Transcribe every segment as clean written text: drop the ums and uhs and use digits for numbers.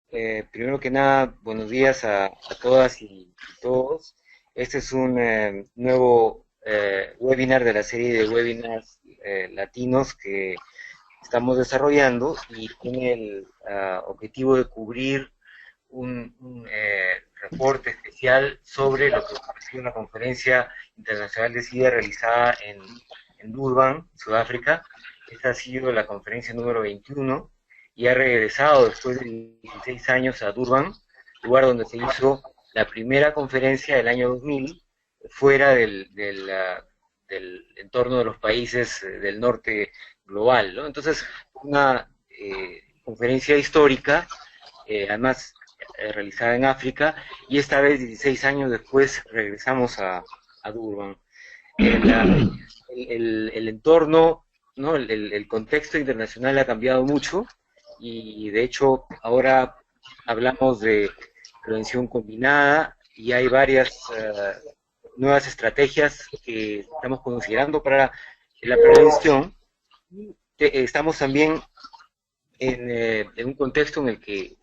Primero que nada, buenos días a todas y todos. Este es un nuevo webinar de la serie de webinars latinos que estamos desarrollando y tiene el objetivo de cubrir un reporte especial sobre lo que ha sido una conferencia internacional de SIDA realizada en Durban, Sudáfrica. Esta ha sido la conferencia número 21 y ha regresado después de 16 años a Durban, lugar donde se hizo la primera conferencia del año 2000, fuera del entorno de los países del norte global, ¿no? Entonces, una conferencia histórica, además realizada en África, y esta vez, 16 años después, regresamos a Durban. El entorno, ¿no? El contexto internacional ha cambiado mucho y de hecho ahora hablamos de prevención combinada y hay varias nuevas estrategias que estamos considerando para la prevención. Estamos también en un contexto en el que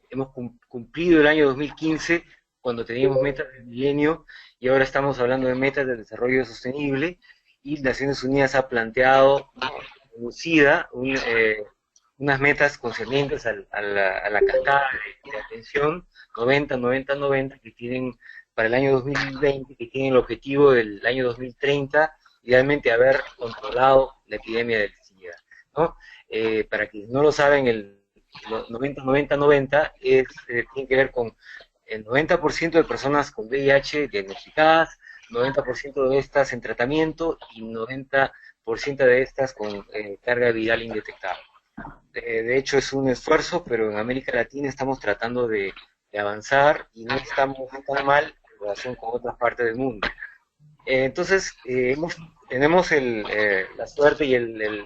hemos cumplido el año 2015 cuando teníamos metas del milenio y ahora estamos hablando de metas de desarrollo sostenible y Naciones Unidas ha planteado, ¿no?, SIDA, unas metas concernientes a la cascada de atención 90-90-90 que tienen para el año 2020, que tienen el objetivo del año 2030, idealmente haber controlado la epidemia del SIDA, ¿no? Para quienes no lo saben, el 90-90-90 tiene que ver con el 90% de personas con VIH diagnosticadas, 90% de estas en tratamiento y 90% de estas con carga viral indetectable. De hecho es un esfuerzo, pero en América Latina estamos tratando de avanzar y no estamos tan mal en relación con otras partes del mundo. Entonces, tenemos la suerte y el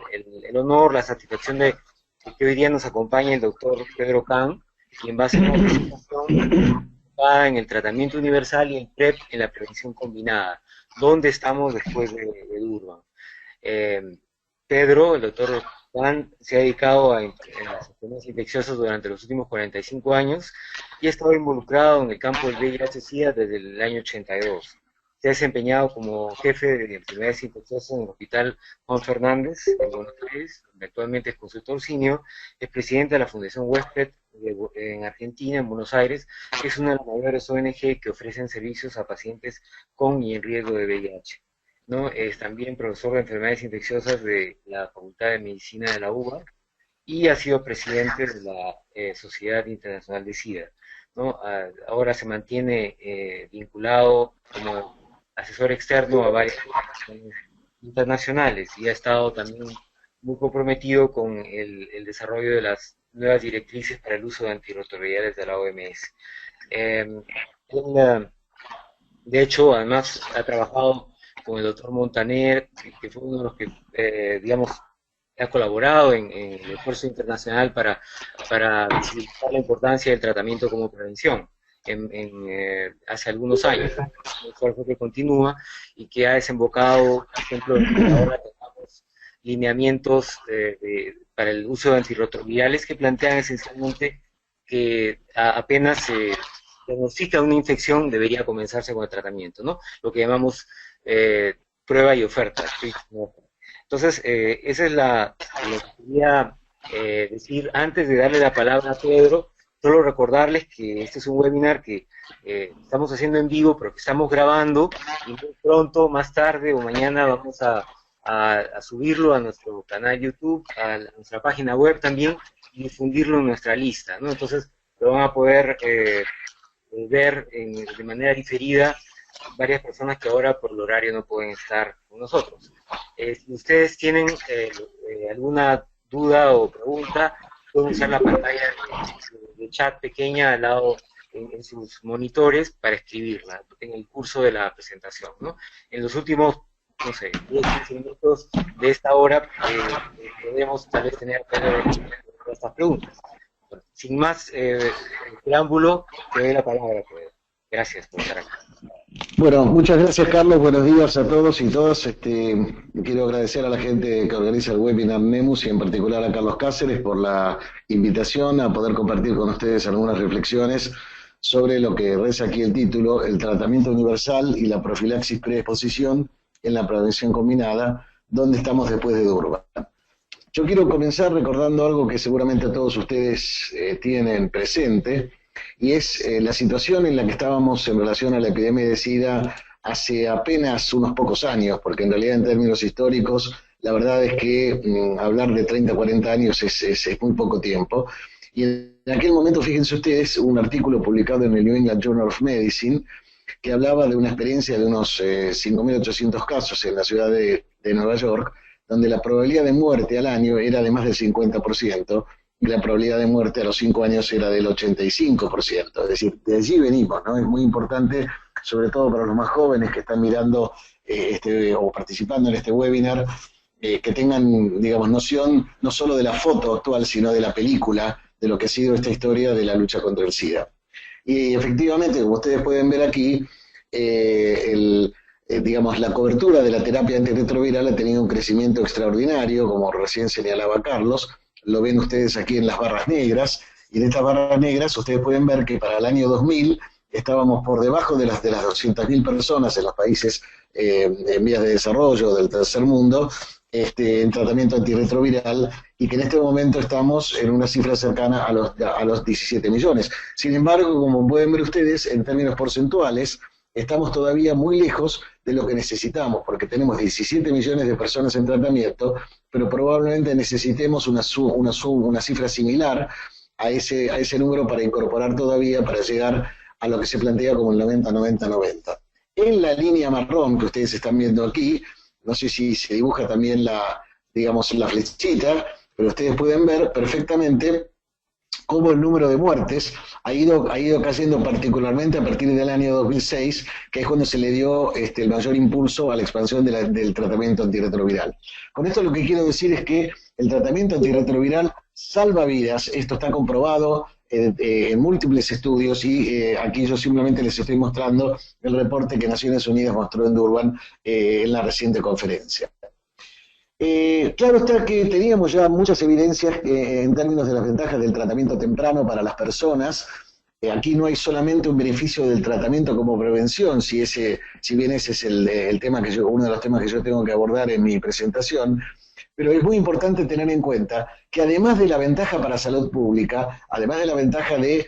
honor, la satisfacción de que hoy día nos acompañe el doctor Pedro Can, quien va a hacer una presentación en el tratamiento universal y el PrEP en la prevención combinada. ¿Dónde estamos después de Durban? Eh, Pedro, el doctor Can, se ha dedicado a las enfermedades infecciosas durante los últimos 45 años y ha estado involucrado en el campo del VIH-Sida desde el año 82. Se ha desempeñado como jefe de enfermedades infecciosas en el Hospital Juan Fernández en Buenos Aires, donde actualmente es consultor senior, es presidente de la Fundación Huésped en Argentina, en Buenos Aires, que es una de las mayores ONG que ofrecen servicios a pacientes con y en riesgo de VIH. ¿No? Es también profesor de enfermedades infecciosas de la Facultad de Medicina de la UBA y ha sido presidente de la Sociedad Internacional de SIDA, ¿no? Ahora se mantiene vinculado como asesor externo a varias organizaciones internacionales y ha estado también muy comprometido con el desarrollo de las nuevas directrices para el uso de antirretrovirales de la OMS. Eh, de hecho, además ha trabajado con el doctor Montaner, que fue uno de los que, digamos, ha colaborado en el esfuerzo internacional para visibilizar la importancia del tratamiento como prevención hace algunos años. Un esfuerzo que continúa y que ha desembocado, por ejemplo, en que ahora tengamos lineamientos para el uso de antirretrovirales que plantean esencialmente que apenas se diagnostica una infección debería comenzarse con el tratamiento, ¿no? Lo que llamamos prueba y oferta. ¿Sí? Entonces, esa es lo que quería decir antes de darle la palabra a Pedro. Solo recordarles que este es un webinar que estamos haciendo en vivo, pero que estamos grabando y muy pronto, más tarde o mañana, vamos a subirlo a nuestro canal YouTube, a nuestra página web también y difundirlo en nuestra lista, ¿no? Entonces, lo van a poder ver de manera diferida varias personas que ahora por el horario no pueden estar con nosotros. Si ustedes tienen alguna duda o pregunta, pueden usar la pantalla de chat pequeña al lado en sus monitores para escribirla en el curso de la presentación, ¿no? En los últimos, no sé, 10-15 minutos de esta hora podemos tal vez tener estas preguntas. Bueno, sin más preámbulo, te doy la palabra, Pedro. Gracias por estar aquí. Bueno, muchas gracias Carlos, buenos días a todos y todas. Quiero agradecer a la gente que organiza el webinar NEMUS y en particular a Carlos Cáceres por la invitación a poder compartir con ustedes algunas reflexiones sobre lo que reza aquí el título, el tratamiento universal y la profilaxis preexposición en la prevención combinada, ¿dónde estamos después de Durban? Yo quiero comenzar recordando algo que seguramente todos ustedes tienen presente, y es la situación en la que estábamos en relación a la epidemia de SIDA hace apenas unos pocos años, porque en realidad en términos históricos, la verdad es que hablar de 30, 40 años es muy poco tiempo. Y en aquel momento, fíjense ustedes, un artículo publicado en el New England Journal of Medicine que hablaba de una experiencia de unos 5.800 casos en la ciudad de Nueva York, donde la probabilidad de muerte al año era de más del 50%, y la probabilidad de muerte a los 5 años era del 85%. Es decir, de allí venimos, ¿no? Es muy importante, sobre todo para los más jóvenes que están mirando o participando en este webinar, que tengan, digamos, noción no solo de la foto actual, sino de la película, de lo que ha sido esta historia de la lucha contra el SIDA. Y efectivamente, como ustedes pueden ver aquí, digamos, la cobertura de la terapia antirretroviral ha tenido un crecimiento extraordinario, como recién señalaba Carlos. Lo ven ustedes aquí en las barras negras, y en estas barras negras ustedes pueden ver que para el año 2000 estábamos por debajo de las 200.000 personas en los países en vías de desarrollo del tercer mundo, en tratamiento antirretroviral, y que en este momento estamos en una cifra cercana a los 17 millones. Sin embargo, como pueden ver ustedes, en términos porcentuales, estamos todavía muy lejos de lo que necesitamos, porque tenemos 17 millones de personas en tratamiento, pero probablemente necesitemos una cifra similar a ese número para incorporar todavía, para llegar a lo que se plantea como el 90-90-90. En la línea marrón que ustedes están viendo aquí, no sé si se dibuja también digamos, la flechita, pero ustedes pueden ver perfectamente cómo el número de muertes ha ido cayendo particularmente a partir del año 2006, que es cuando se le dio el mayor impulso a la expansión del tratamiento antirretroviral. Con esto lo que quiero decir es que el tratamiento antirretroviral salva vidas, esto está comprobado en múltiples estudios, y aquí yo simplemente les estoy mostrando el reporte que Naciones Unidas mostró en Durban en la reciente conferencia. Claro está que teníamos ya muchas evidencias en términos de las ventajas del tratamiento temprano para las personas. Aquí no hay solamente un beneficio del tratamiento como prevención, si bien ese es el tema uno de los temas que yo tengo que abordar en mi presentación, pero es muy importante tener en cuenta que además de la ventaja para salud pública, además de la ventaja de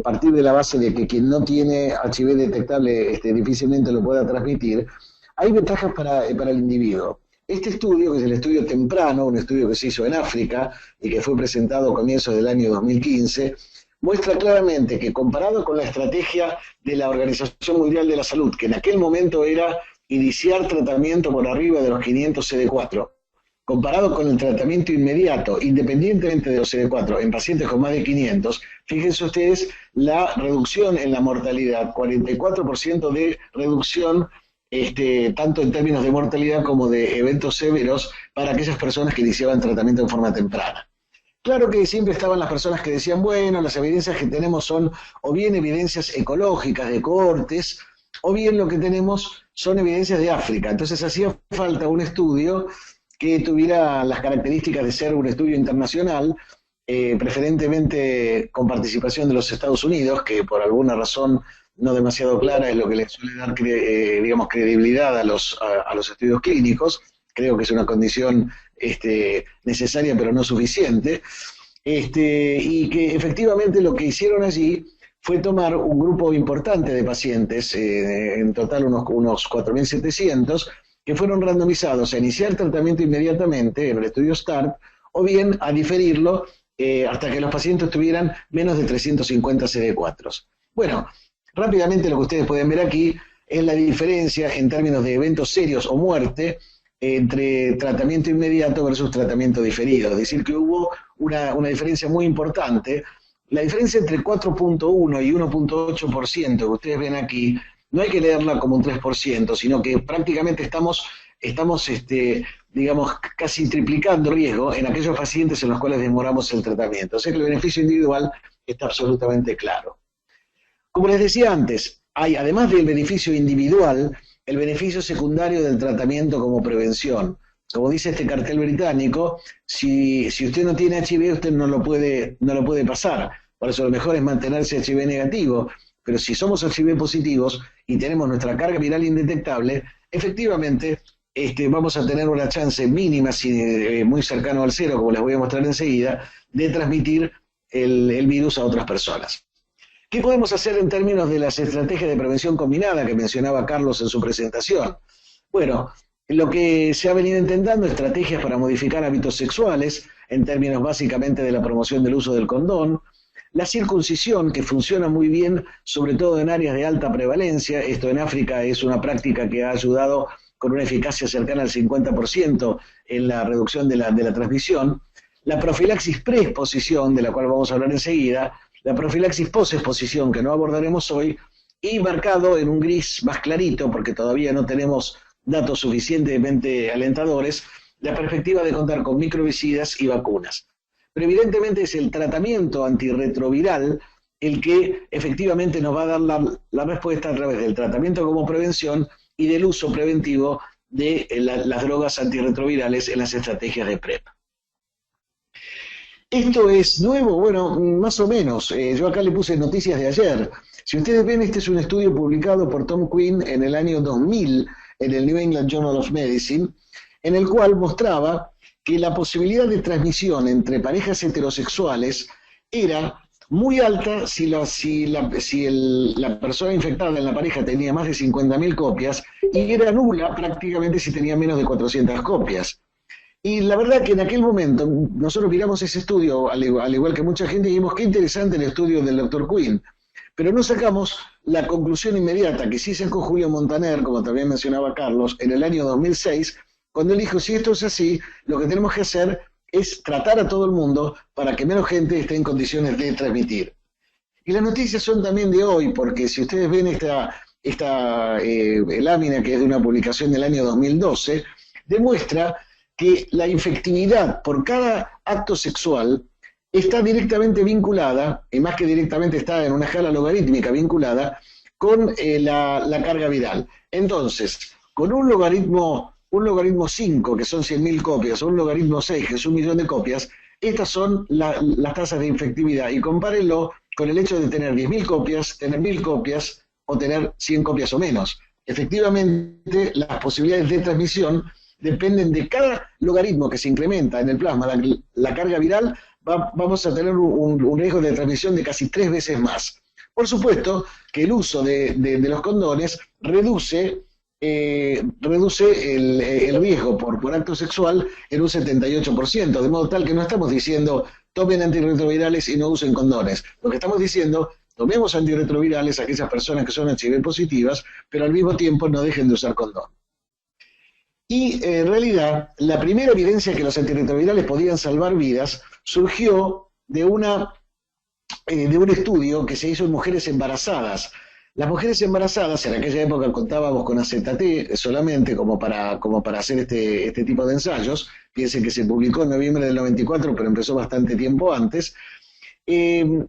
partir de la base de que quien no tiene HIV detectable difícilmente lo pueda transmitir, hay ventajas para el individuo. Este estudio, que es el estudio temprano, un estudio que se hizo en África y que fue presentado a comienzos del año 2015, muestra claramente que comparado con la estrategia de la Organización Mundial de la Salud, que en aquel momento era iniciar tratamiento por arriba de los 500 CD4, comparado con el tratamiento inmediato, independientemente de los CD4, en pacientes con más de 500, fíjense ustedes la reducción en la mortalidad, 44% de reducción, tanto en términos de mortalidad como de eventos severos para aquellas personas que iniciaban tratamiento en forma temprana. Claro que siempre estaban las personas que decían, bueno, las evidencias que tenemos son o bien evidencias ecológicas de cohortes, o bien lo que tenemos son evidencias de África. Entonces hacía falta un estudio que tuviera las características de ser un estudio internacional, preferentemente con participación de los Estados Unidos, que por alguna razón no demasiado clara es lo que le suele dar, digamos, credibilidad a los estudios clínicos. Creo que es una condición necesaria pero no suficiente, y que efectivamente lo que hicieron allí fue tomar un grupo importante de pacientes, en total unos 4.700, que fueron randomizados a iniciar tratamiento inmediatamente en el estudio START, o bien a diferirlo hasta que los pacientes tuvieran menos de 350 CD4. Bueno, rápidamente lo que ustedes pueden ver aquí es la diferencia en términos de eventos serios o muerte entre tratamiento inmediato versus tratamiento diferido. Es decir, que hubo una diferencia muy importante. La diferencia entre 4.1 y 1.8% que ustedes ven aquí, no hay que leerla como un 3%, sino que prácticamente estamos digamos, casi triplicando riesgo en aquellos pacientes en los cuales demoramos el tratamiento. O sea que el beneficio individual está absolutamente claro. Como les decía antes, hay, además del beneficio individual, el beneficio secundario del tratamiento como prevención. Como dice este cartel británico, si usted no tiene HIV, usted no lo puede pasar. Por eso lo mejor es mantenerse HIV negativo. Pero si somos HIV positivos y tenemos nuestra carga viral indetectable, efectivamente vamos a tener una chance mínima, muy cercano al cero, como les voy a mostrar enseguida, de transmitir el virus a otras personas. ¿Qué podemos hacer en términos de las estrategias de prevención combinada que mencionaba Carlos en su presentación? Bueno, lo que se ha venido intentando, estrategias para modificar hábitos sexuales, en términos básicamente de la promoción del uso del condón, la circuncisión, que funciona muy bien, sobre todo en áreas de alta prevalencia. Esto en África es una práctica que ha ayudado con una eficacia cercana al 50% en la reducción de la transmisión. La profilaxis preexposición, de la cual vamos a hablar enseguida, la profilaxis posexposición, que no abordaremos hoy, y marcado en un gris más clarito, porque todavía no tenemos datos suficientemente alentadores, la perspectiva de contar con microvicidas y vacunas. Pero evidentemente es el tratamiento antirretroviral el que efectivamente nos va a dar la respuesta a través del tratamiento como prevención y del uso preventivo de las drogas antirretrovirales en las estrategias de PrEP. ¿Esto es nuevo? Bueno, más o menos. Yo acá le puse noticias de ayer. Si ustedes ven, este es un estudio publicado por Tom Quinn en el año 2000 en el New England Journal of Medicine, en el cual mostraba que la posibilidad de transmisión entre parejas heterosexuales era muy alta si la persona infectada en la pareja tenía más de 50.000 copias, y era nula prácticamente si tenía menos de 400 copias. Y la verdad que en aquel momento nosotros miramos ese estudio, al igual que mucha gente, y dijimos qué interesante el estudio del Dr. Quinn, pero no sacamos la conclusión inmediata que sí sacó Julio Montaner, como también mencionaba Carlos, en el año 2006, cuando él dijo, si esto es así, lo que tenemos que hacer es tratar a todo el mundo para que menos gente esté en condiciones de transmitir. Y las noticias son también de hoy, porque si ustedes ven esta lámina, que es de una publicación del año 2012, demuestra que la infectividad por cada acto sexual está directamente vinculada, y más que directamente está en una escala logarítmica vinculada, con la carga viral. Entonces, con un logaritmo 5, que son 100.000 copias, o un logaritmo 6, que es 1.000.000 de copias, estas son las tasas de infectividad, y compárenlo con el hecho de tener 10.000 copias, tener 1.000 copias, o tener 100 copias o menos. Efectivamente, las posibilidades de transmisión dependen de cada logaritmo que se incrementa en el plasma, la carga viral, vamos a tener un riesgo de transmisión de casi 3 veces más. Por supuesto que el uso de los condones reduce el riesgo por acto sexual en un 78%, de modo tal que no estamos diciendo tomen antirretrovirales y no usen condones. Lo que estamos diciendo, tomemos antirretrovirales a aquellas personas que son HIV positivas, pero al mismo tiempo no dejen de usar condón. Y en realidad, la primera evidencia que los antirretrovirales podían salvar vidas surgió de un estudio que se hizo en mujeres embarazadas. Las mujeres embarazadas, en aquella época contábamos con AZT solamente como para hacer este tipo de ensayos. Piensen que se publicó en noviembre del 94, pero empezó bastante tiempo antes.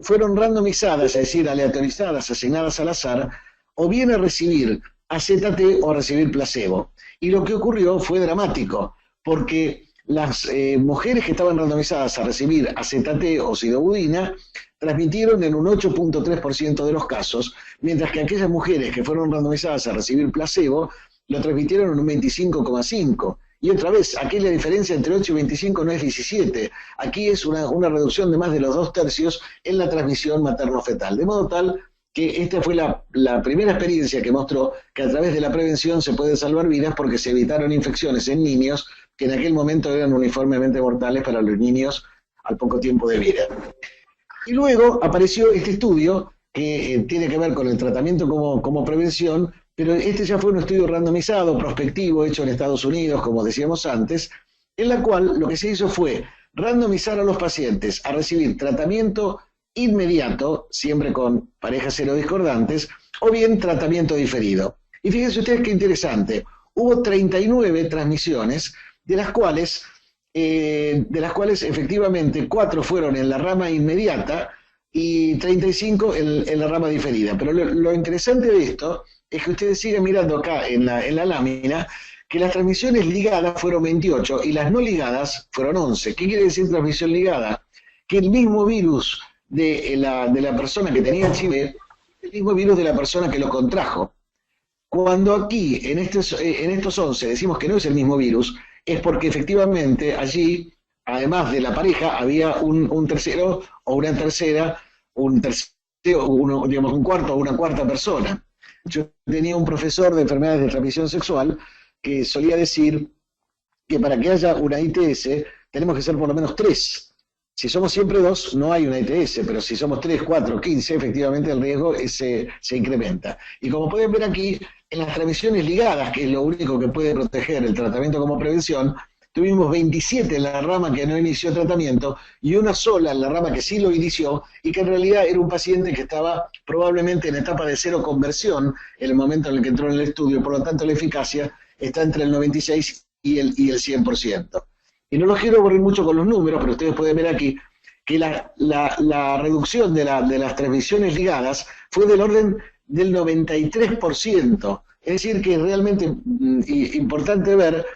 Fueron randomizadas, es decir, aleatorizadas, asignadas al azar, o bien a recibir AZT o a recibir placebo. Y lo que ocurrió fue dramático, porque las mujeres que estaban randomizadas a recibir AZT o sidobudina transmitieron en un 8.3% de los casos, mientras que aquellas mujeres que fueron randomizadas a recibir placebo lo transmitieron en un 25,5%. Y otra vez, aquí la diferencia entre 8 y 25 no es 17, aquí es una reducción de más de los 2/3 en la transmisión materno-fetal, de modo tal que esta fue la primera experiencia que mostró que a través de la prevención se pueden salvar vidas, porque se evitaron infecciones en niños que en aquel momento eran uniformemente mortales para los niños al poco tiempo de vida. Y luego apareció este estudio que tiene que ver con el tratamiento como prevención, pero este ya fue un estudio randomizado, prospectivo, hecho en Estados Unidos, como decíamos antes, en la cual lo que se hizo fue randomizar a los pacientes a recibir tratamiento inmediato, siempre con parejas serodiscordantes, o bien tratamiento diferido. Y fíjense ustedes qué interesante, hubo 39 transmisiones, de las cuales efectivamente 4 fueron en la rama inmediata, y 35 en la rama diferida. Pero lo interesante de esto es que ustedes siguen mirando acá en la lámina que las transmisiones ligadas fueron 28 y las no ligadas fueron 11. ¿Qué quiere decir transmisión ligada? Que el mismo virus de la persona que tenía HIV, el mismo virus de la persona que lo contrajo. Cuando aquí, en estos 11, decimos que no es el mismo virus, es porque efectivamente allí, además de la pareja, había un tercero o una tercera, digamos, un cuarto o una cuarta persona. Yo tenía un profesor de enfermedades de transmisión sexual que solía decir que para que haya una ITS tenemos que ser por lo menos 3. Si somos siempre 2, no hay una ITS, pero si somos 3, 4, 15, efectivamente el riesgo se incrementa. Y como pueden ver aquí, en las transmisiones ligadas, que es lo único que puede proteger el tratamiento como prevención, tuvimos 27 en la rama que no inició tratamiento y una sola en la rama que sí lo inició y que en realidad era un paciente que estaba probablemente en etapa de cero conversión en el momento en el que entró en el estudio, por lo tanto la eficacia está entre el 96 y el 100%. Y no los quiero aburrir mucho con los números, pero ustedes pueden ver aquí que la reducción de las transmisiones ligadas fue del orden del 93%. Es decir, que es realmente importante ver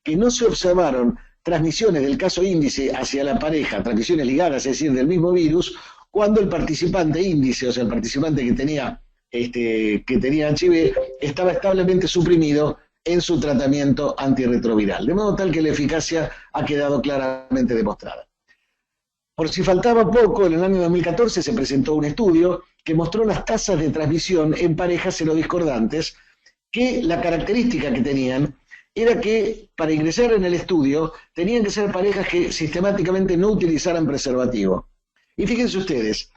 que no se observaron transmisiones del caso índice hacia la pareja, transmisiones ligadas, es decir, del mismo virus, cuando el participante índice, o sea, el participante que tenía HIV, estaba establemente suprimido en su tratamiento antirretroviral, de modo tal que la eficacia ha quedado claramente demostrada. Por si faltaba poco, en el año 2014 se presentó un estudio que mostró las tasas de transmisión en parejas serodiscordantes, que la característica que tenían era que para ingresar en el estudio tenían que ser parejas que sistemáticamente no utilizaran preservativo. Y fíjense ustedes,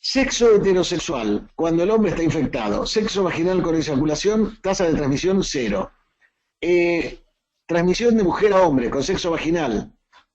sexo heterosexual, cuando el hombre está infectado, sexo vaginal con eyaculación, tasa de transmisión 0. Transmisión de mujer a hombre con sexo vaginal,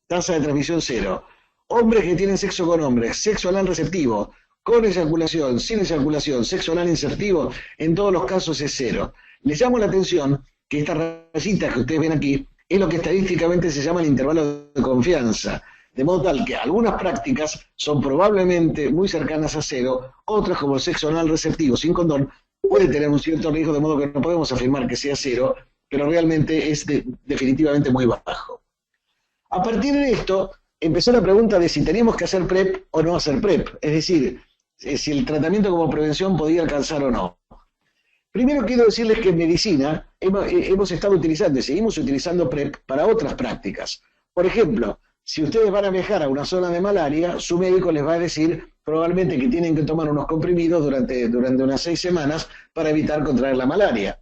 tasa de transmisión 0. Hombres que tienen sexo con hombres, sexo anal receptivo, con eyaculación, sin eyaculación, sexo anal insertivo, en todos los casos es 0. Les llamo la atención que estas rayitas que ustedes ven aquí es lo que estadísticamente se llama el intervalo de confianza, de modo tal que algunas prácticas son probablemente muy cercanas a 0, otras como el sexo anal receptivo sin condón puede tener un cierto riesgo, de modo que no podemos afirmar que sea 0, pero realmente es definitivamente muy bajo. A partir de esto, empezó la pregunta de si teníamos que hacer PrEP o no hacer PrEP, es decir, si el tratamiento como prevención podía alcanzar o no. Primero quiero decirles que en medicina hemos estado utilizando y seguimos utilizando PrEP para otras prácticas. Por ejemplo, si ustedes van a viajar a una zona de malaria, su médico les va a decir probablemente que tienen que tomar unos comprimidos durante unas 6 semanas para evitar contraer la malaria.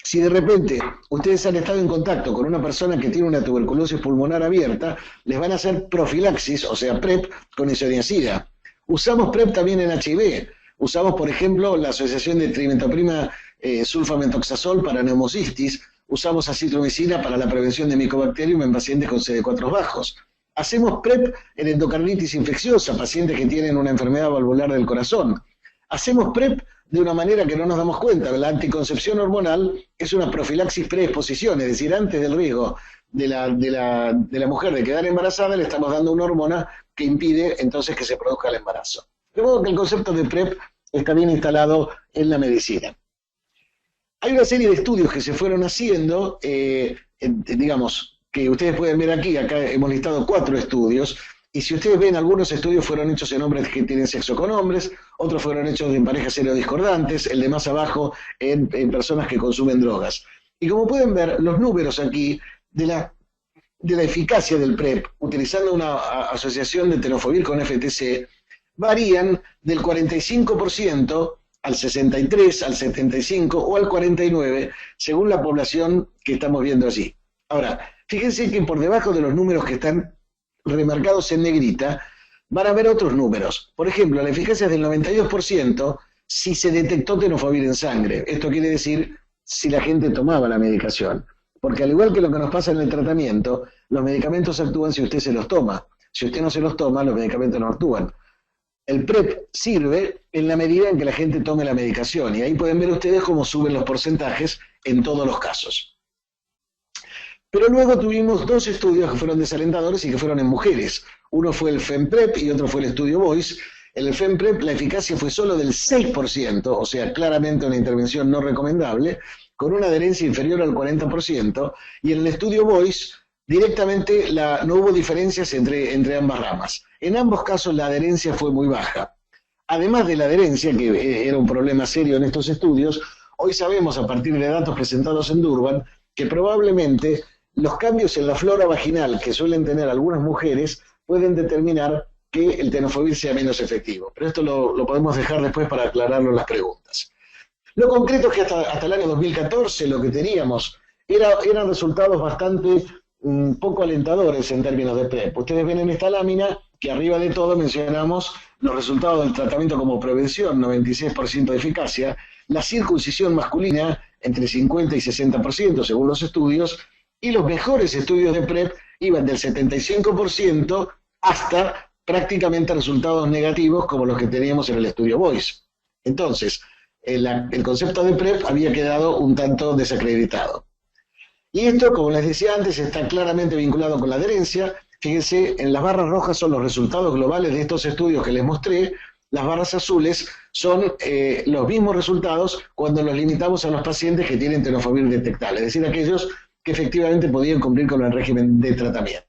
Si de repente ustedes han estado en contacto con una persona que tiene una tuberculosis pulmonar abierta, les van a hacer profilaxis, o sea, PrEP con isoniazida. Usamos PrEP también en HIV. Usamos, por ejemplo, la asociación de trimetoprima sulfamentoxazol para neumocistis. Usamos acitromicina para la prevención de micobacterium en pacientes con CD4 bajos. Hacemos PrEP en endocarditis infecciosa, pacientes que tienen una enfermedad valvular del corazón. Hacemos PrEP de una manera que no nos damos cuenta. La anticoncepción hormonal es una profilaxis preexposición, es decir, antes del riesgo de la mujer de quedar embarazada, le estamos dando una hormona que impide entonces que se produzca el embarazo. De modo que el concepto de PrEP está bien instalado en la medicina. Hay una serie de estudios que se fueron haciendo, digamos, que ustedes pueden ver aquí, acá hemos listado 4 estudios, y si ustedes ven, algunos estudios fueron hechos en hombres que tienen sexo con hombres, otros fueron hechos en parejas serodiscordantes, el de más abajo en personas que consumen drogas. Y como pueden ver, los números aquí de la eficacia del PrEP, utilizando una asociación de tenofovir con FTC, varían del 45% al 63, al 75 o al 49, según la población que estamos viendo allí. Ahora, fíjense que por debajo de los números que están remarcados en negrita, van a ver otros números. Por ejemplo, la eficacia es del 92% si se detectó tenofovir en sangre. Esto quiere decir si la gente tomaba la medicación. Porque al igual que lo que nos pasa en el tratamiento, los medicamentos actúan si usted se los toma. Si usted no se los toma, los medicamentos no actúan. El PrEP sirve en la medida en que la gente tome la medicación. Y ahí pueden ver ustedes cómo suben los porcentajes en todos los casos. Pero luego tuvimos dos estudios que fueron desalentadores y que fueron en mujeres. Uno fue el FEMPREP y otro fue el estudio VOICE. En el FEMPREP la eficacia fue solo del 6%, o sea, claramente una intervención no recomendable, con una adherencia inferior al 40%, y en el estudio VOICE directamente no hubo diferencias entre ambas ramas. En ambos casos la adherencia fue muy baja. Además de la adherencia, que era un problema serio en estos estudios, hoy sabemos a partir de datos presentados en Durban que probablemente los cambios en la flora vaginal que suelen tener algunas mujeres pueden determinar que el tenofovir sea menos efectivo. Pero esto lo podemos dejar después para aclararlo en las preguntas. Lo concreto es que hasta el año 2014 lo que teníamos eran resultados bastante poco alentadores en términos de PrEP. Ustedes ven en esta lámina que arriba de todo mencionamos los resultados del tratamiento como prevención, 96% de eficacia, la circuncisión masculina entre 50 y 60% según los estudios, y los mejores estudios de PrEP iban del 75% hasta prácticamente resultados negativos como los que teníamos en el estudio VOICE. Entonces, el concepto de PrEP había quedado un tanto desacreditado. Y esto, como les decía antes, está claramente vinculado con la adherencia. Fíjense, en las barras rojas son los resultados globales de estos estudios que les mostré, las barras azules son los mismos resultados cuando los limitamos a los pacientes que tienen tenofovir detectable, es decir, aquellos que efectivamente podían cumplir con el régimen de tratamiento.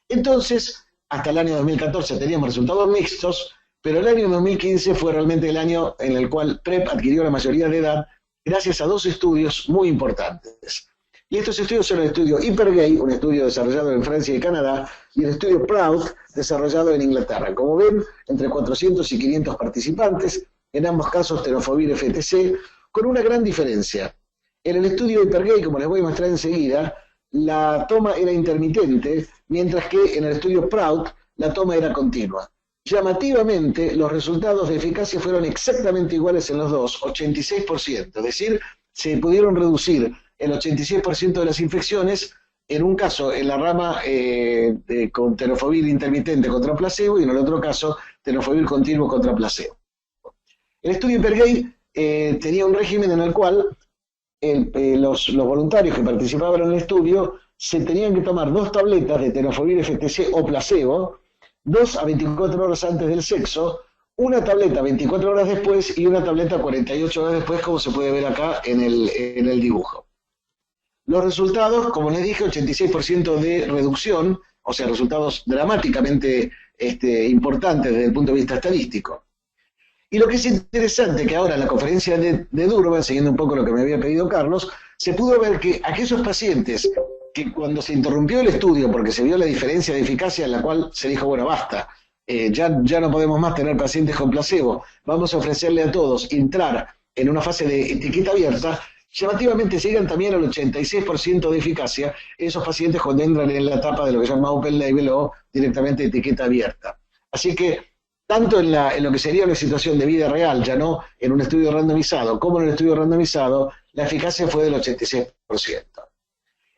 Entonces, hasta el año 2014 teníamos resultados mixtos, pero el año 2015 fue realmente el año en el cual PrEP adquirió la mayoría de edad gracias a dos estudios muy importantes. Y estos estudios son el estudio Hypergay, un estudio desarrollado en Francia y Canadá, y el estudio PROUD, desarrollado en Inglaterra. Como ven, entre 400 y 500 participantes, en ambos casos tenofovir FTC, con una gran diferencia. En el estudio Hypergay, como les voy a mostrar enseguida, la toma era intermitente, mientras que en el estudio PROUD la toma era continua. Llamativamente, los resultados de eficacia fueron exactamente iguales en los dos, 86%, es decir, se pudieron reducir el 86% de las infecciones, en un caso en la rama con tenofovir intermitente contra placebo y en el otro caso tenofovir continuo contra placebo. El estudio Hypergay tenía un régimen en el cual los voluntarios que participaban en el estudio se tenían que tomar 2 tabletas de tenofovir FTC o placebo, 2 a 24 horas antes del sexo, una tableta 24 horas después y una tableta 48 horas después, como se puede ver acá en el dibujo. Los resultados, como les dije, 86% de reducción, o sea, resultados dramáticamente importantes desde el punto de vista estadístico. Y lo que es interesante que ahora en la conferencia de Durban, siguiendo un poco lo que me había pedido Carlos, se pudo ver que aquellos pacientes que cuando se interrumpió el estudio porque se vio la diferencia de eficacia en la cual se dijo, bueno, basta, ya no podemos más tener pacientes con placebo, vamos a ofrecerle a todos entrar en una fase de etiqueta abierta, llamativamente llegan también al 86% de eficacia esos pacientes cuando entran en la etapa de lo que se llama open label o directamente etiqueta abierta. Así que, tanto en lo que sería una situación de vida real, ya no en un estudio randomizado, como en el estudio randomizado, la eficacia fue del 86%.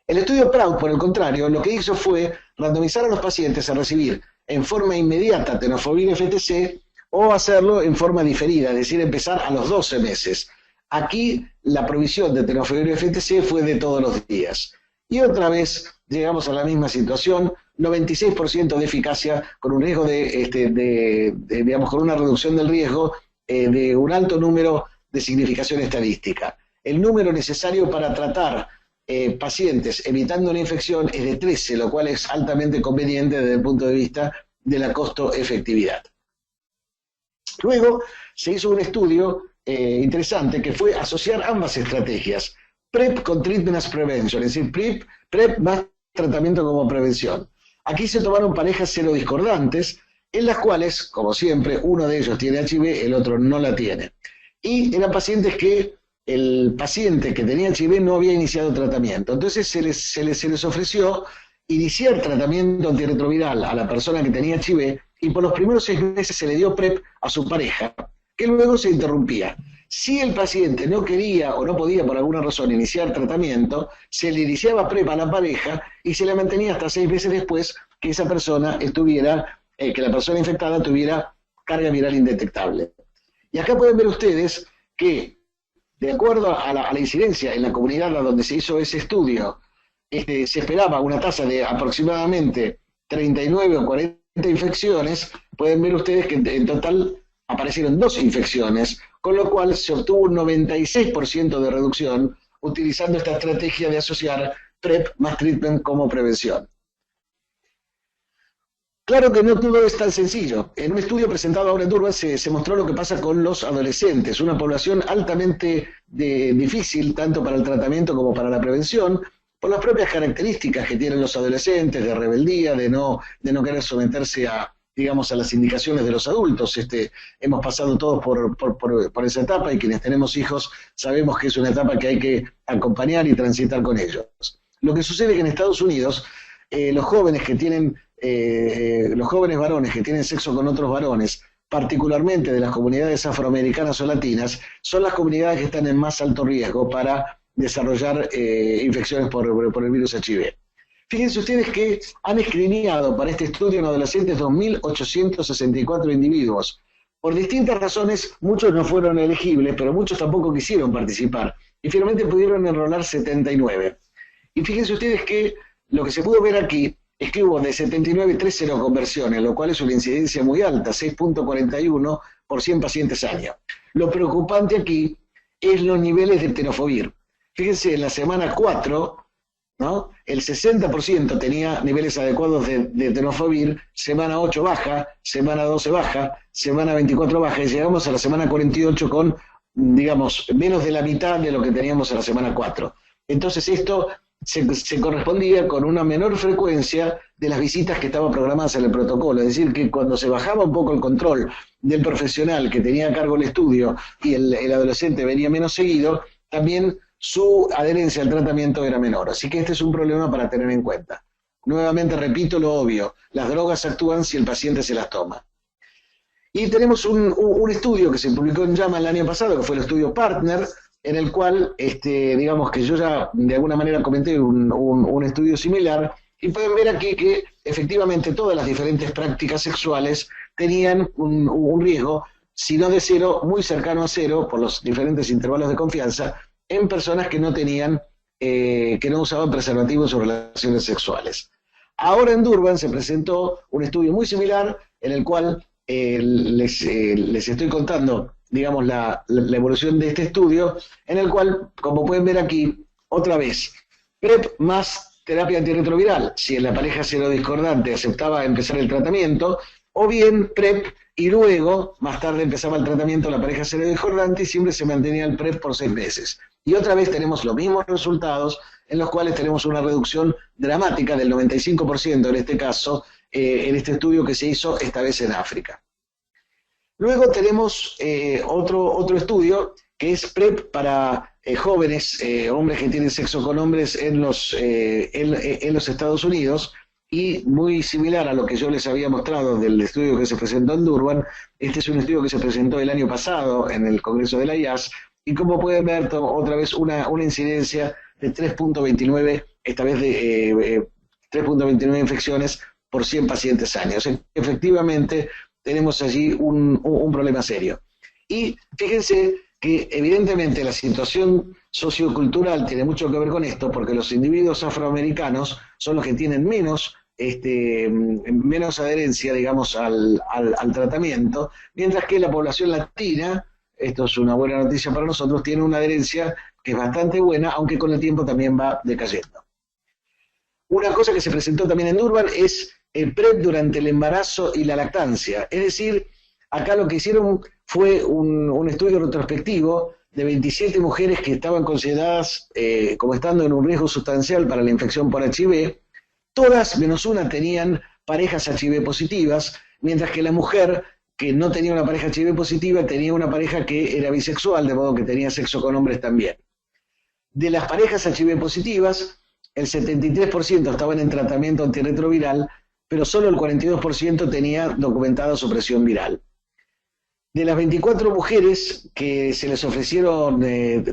El estudio PROUD, por el contrario, lo que hizo fue randomizar a los pacientes a recibir en forma inmediata tenofovir FTC o hacerlo en forma diferida, es decir, empezar a los 12 meses. Aquí la provisión de tenofovir FTC fue de todos los días. Y otra vez llegamos a la misma situación, 96% de eficacia con un riesgo digamos, con una reducción del riesgo de un alto número de significación estadística. El número necesario para tratar pacientes evitando una infección es de 13, lo cual es altamente conveniente desde el punto de vista de la costo-efectividad. Luego se hizo un estudio interesante que fue asociar ambas estrategias, PrEP con Treatment as Prevention, es decir, PrEP más tratamiento como prevención. Aquí se tomaron parejas serodiscordantes, en las cuales, como siempre, uno de ellos tiene HIV, el otro no la tiene. Y eran pacientes que el paciente que tenía HIV no había iniciado tratamiento. Entonces se les ofreció iniciar tratamiento antirretroviral a la persona que tenía HIV y por los primeros 6 meses se le dio PrEP a su pareja, que luego se interrumpía. Si el paciente no quería o no podía por alguna razón iniciar tratamiento, se le iniciaba PrEP a la pareja y se le mantenía hasta 6 meses después que esa persona que la persona infectada tuviera carga viral indetectable. Y acá pueden ver ustedes que, de acuerdo a la incidencia en la comunidad a donde se hizo ese estudio, se esperaba una tasa de aproximadamente 39 o 40 infecciones, pueden ver ustedes que en total aparecieron 2 infecciones, con lo cual se obtuvo un 96% de reducción utilizando esta estrategia de asociar PrEP más treatment como prevención. Claro que no todo es tan sencillo. En un estudio presentado ahora en Durban se mostró lo que pasa con los adolescentes, una población altamente difícil tanto para el tratamiento como para la prevención, por las propias características que tienen los adolescentes, de rebeldía, de no querer someterse a, digamos, a las indicaciones de los adultos. Hemos pasado todos por esa etapa y quienes tenemos hijos sabemos que es una etapa que hay que acompañar y transitar con ellos. Lo que sucede es que en Estados Unidos los jóvenes varones que tienen sexo con otros varones, particularmente de las comunidades afroamericanas o latinas, son las comunidades que están en más alto riesgo para desarrollar infecciones por el virus HIV. Fíjense ustedes que han escreeneado para este estudio en adolescentes 2.864 individuos. Por distintas razones, muchos no fueron elegibles, pero muchos tampoco quisieron participar. Y finalmente pudieron enrolar 79. Y fíjense ustedes que lo que se pudo ver aquí es que hubo de 79 3 seroconversiones, lo cual es una incidencia muy alta, 6.41 por 100 pacientes año. Lo preocupante aquí es los niveles de tenofovir. Fíjense, en la semana 4, ¿no?, el 60% tenía niveles adecuados de tenofovir, semana 8 baja, semana 12 baja, semana 24 baja, y llegamos a la semana 48 con, digamos, menos de la mitad de lo que teníamos en la semana 4. Entonces esto se correspondía con una menor frecuencia de las visitas que estaban programadas en el protocolo, es decir, que cuando se bajaba un poco el control del profesional que tenía a cargo el estudio y el adolescente venía menos seguido, también su adherencia al tratamiento era menor. Así que este es un problema para tener en cuenta. Nuevamente repito lo obvio, las drogas actúan si el paciente se las toma. Y tenemos un estudio que se publicó en JAMA el año pasado, que fue el estudio Partner, en el cual, digamos que yo ya de alguna manera comenté un estudio similar, y pueden ver aquí que efectivamente todas las diferentes prácticas sexuales tenían un riesgo, si no de cero, muy cercano a cero, por los diferentes intervalos de confianza, en personas que no tenían, que no usaban preservativos o relaciones sexuales. Ahora en Durban se presentó un estudio muy similar, en el cual les estoy contando, digamos, la evolución de este estudio, en el cual, como pueden ver aquí, otra vez, PrEP más terapia antirretroviral, si en la pareja serodiscordante aceptaba empezar el tratamiento, o bien PrEP y luego, más tarde empezaba el tratamiento la pareja serodiscordante y siempre se mantenía el PrEP por 6 meses. Y otra vez tenemos los mismos resultados, en los cuales tenemos una reducción dramática del 95% en este caso, en este estudio que se hizo esta vez en África. Luego tenemos otro estudio que es PrEP para jóvenes, hombres que tienen sexo con hombres en los Estados Unidos, y muy similar a lo que yo les había mostrado del estudio que se presentó en Durban. Este es un estudio que se presentó el año pasado en el Congreso de la IAS, y como pueden ver, otra vez una incidencia de 3.29, esta vez de 3.29 infecciones por 100 pacientes años. Efectivamente, tenemos allí un problema serio. Y fíjense que evidentemente la situación sociocultural tiene mucho que ver con esto, porque los individuos afroamericanos son los que tienen menos adherencia, digamos, al tratamiento, mientras que la población latina, esto es una buena noticia para nosotros, tiene una adherencia que es bastante buena, aunque con el tiempo también va decayendo. Una cosa que se presentó también en Durban es el PrEP durante el embarazo y la lactancia. Es decir, acá lo que hicieron fue un estudio retrospectivo de 27 mujeres que estaban consideradas como estando en un riesgo sustancial para la infección por HIV. Todas menos una tenían parejas HIV positivas, mientras que la mujer que no tenía una pareja HIV positiva tenía una pareja que era bisexual, de modo que tenía sexo con hombres también. De las parejas HIV positivas, el 73% estaban en tratamiento antirretroviral, pero solo el 42% tenía documentada supresión viral. De las 24 mujeres que se les ofrecieron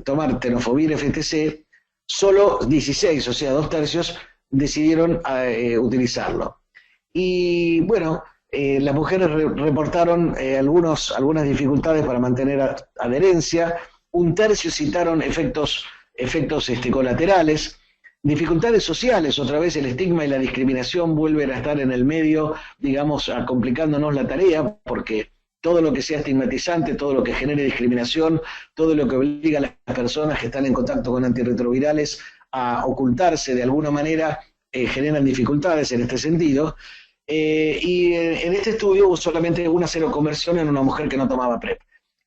tomar tenofovir FTC, solo 16, o sea, 2/3, decidieron utilizarlo. Y bueno, las mujeres reportaron algunas dificultades para mantener adherencia, 1/3 citaron efectos colaterales, Dificultades sociales, otra vez el estigma y la discriminación vuelven a estar en el medio, digamos, complicándonos la tarea, porque todo lo que sea estigmatizante, todo lo que genere discriminación, todo lo que obliga a las personas que están en contacto con antirretrovirales a ocultarse de alguna manera, generan dificultades en este sentido. Y en este estudio hubo solamente una seroconversión en una mujer que no tomaba PrEP.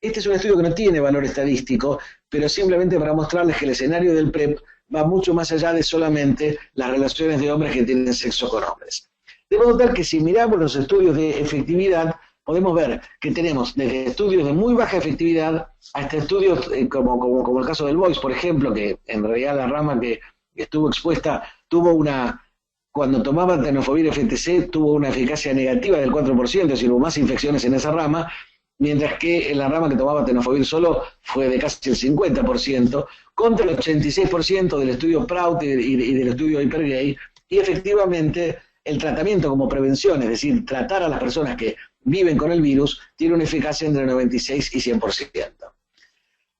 Este es un estudio que no tiene valor estadístico, pero simplemente para mostrarles que el escenario del PrEP va mucho más allá de solamente las relaciones de hombres que tienen sexo con hombres. De modo tal que si miramos los estudios de efectividad, podemos ver que tenemos desde estudios de muy baja efectividad hasta estudios como el caso del Voice, por ejemplo, que en realidad la rama que estuvo expuesta tuvo cuando tomaba tenofovir FTC tuvo una eficacia negativa del 4%, es decir, hubo más infecciones en esa rama, mientras que en la rama que tomaba tenofovir solo fue de casi el 50%, contra el 86% del estudio Prout y del estudio Hypergay, y efectivamente el tratamiento como prevención, es decir, tratar a las personas que viven con el virus, tiene una eficacia entre 96 y 100%.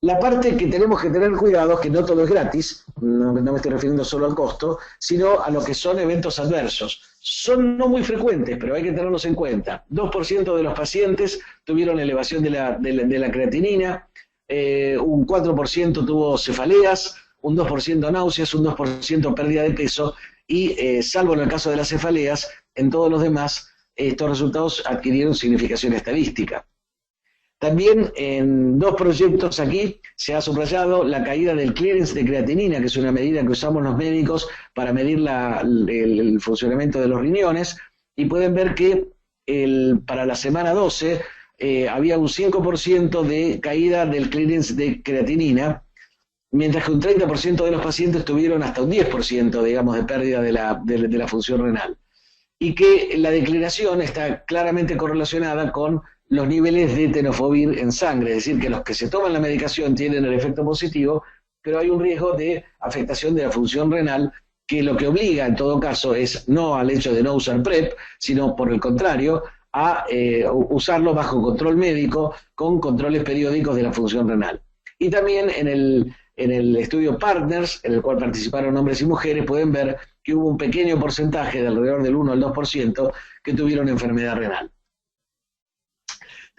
La parte que tenemos que tener cuidado es que no todo es gratis, no me estoy refiriendo solo al costo, sino a lo que son eventos adversos. Son no muy frecuentes, pero hay que tenerlos en cuenta. 2% de los pacientes tuvieron elevación de la creatinina, un 4% tuvo cefaleas, un 2% náuseas, un 2% pérdida de peso, y salvo en el caso de las cefaleas, en todos los demás, estos resultados adquirieron significación estadística. También en 2 proyectos aquí se ha subrayado la caída del clearance de creatinina, que es una medida que usamos los médicos para medir el funcionamiento de los riñones, y pueden ver que para la semana 12 había un 5% de caída del clearance de creatinina, mientras que un 30% de los pacientes tuvieron hasta un 10%, digamos, de pérdida de la función renal. Y que la declinación está claramente correlacionada con los niveles de tenofovir en sangre, es decir, que los que se toman la medicación tienen el efecto positivo, pero hay un riesgo de afectación de la función renal, que lo que obliga en todo caso es no al hecho de no usar PrEP, sino por el contrario, a usarlo bajo control médico, con controles periódicos de la función renal. Y también en el estudio Partners, en el cual participaron hombres y mujeres, pueden ver que hubo un pequeño porcentaje, de alrededor del 1 al 2%, que tuvieron enfermedad renal.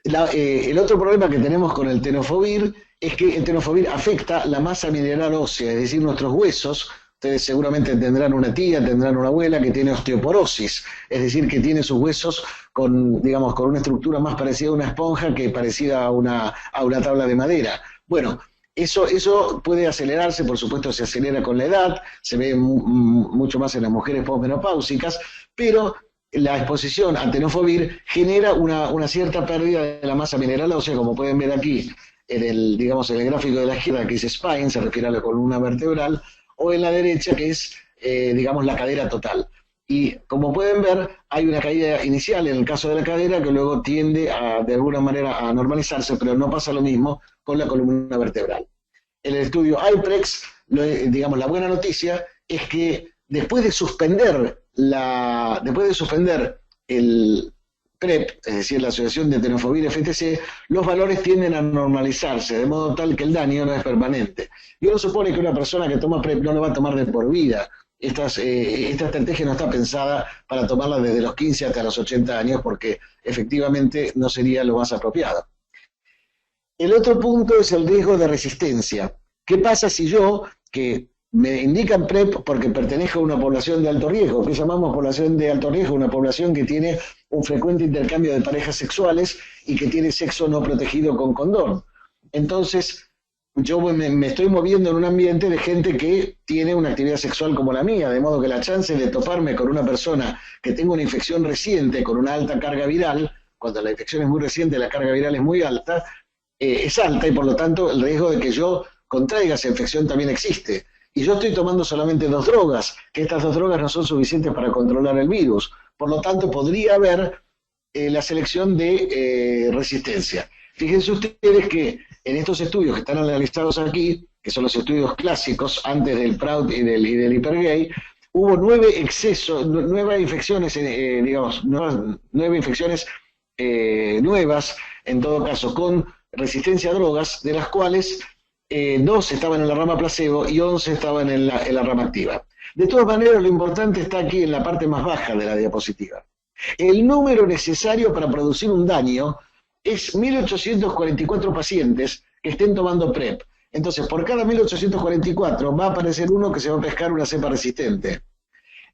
El otro problema que tenemos con el tenofovir es que el tenofovir afecta la masa mineral ósea, es decir, nuestros huesos. Ustedes seguramente tendrán una tía, tendrán una abuela que tiene osteoporosis, es decir, que tiene sus huesos con una estructura más parecida a una esponja que parecida a una tabla de madera. Bueno, eso puede acelerarse, por supuesto se acelera con la edad, se ve mucho más en las mujeres posmenopáusicas, pero la exposición a tenofovir genera una cierta pérdida de la masa mineral ósea, como pueden ver aquí en el gráfico de la izquierda, que es spine, se refiere a la columna vertebral, o en la derecha, que es, la cadera total. Y como pueden ver, hay una caída inicial en el caso de la cadera que luego tiende de alguna manera a normalizarse, pero no pasa lo mismo con la columna vertebral. En el estudio IPREX, la buena noticia es que después de suspender el PrEP, es decir, la asociación de tenofovir FTC, los valores tienden a normalizarse, de modo tal que el daño no es permanente. Y uno supone que una persona que toma PrEP no lo va a tomar de por vida. Esta estrategia no está pensada para tomarla desde los 15 hasta los 80 años, porque efectivamente no sería lo más apropiado. El otro punto es el riesgo de resistencia. ¿Qué pasa si yo, que me indican PrEP porque pertenezco a una población de alto riesgo? ¿Qué llamamos población de alto riesgo? Una población que tiene un frecuente intercambio de parejas sexuales y que tiene sexo no protegido con condón. Entonces, yo me estoy moviendo en un ambiente de gente que tiene una actividad sexual como la mía, de modo que la chance de toparme con una persona que tenga una infección reciente con una alta carga viral, cuando la infección es muy reciente, la carga viral es muy alta, es alta, y por lo tanto el riesgo de que yo contraiga esa infección también existe. Y yo estoy tomando solamente 2 drogas, que estas 2 drogas no son suficientes para controlar el virus. Por lo tanto, podría haber la selección de resistencia. Fíjense ustedes que en estos estudios que están analizados aquí, que son los estudios clásicos antes del Prout y del Hypergay, hubo 9 infecciones, 9 infecciones nuevas, en todo caso, con resistencia a drogas, de las cuales 2 estaban en la rama placebo y 11 estaban en la rama activa. De todas maneras, lo importante está aquí en la parte más baja de la diapositiva. El número necesario para producir un daño es 1844 pacientes que estén tomando PrEP. Entonces, por cada 1844 va a aparecer uno que se va a pescar una cepa resistente.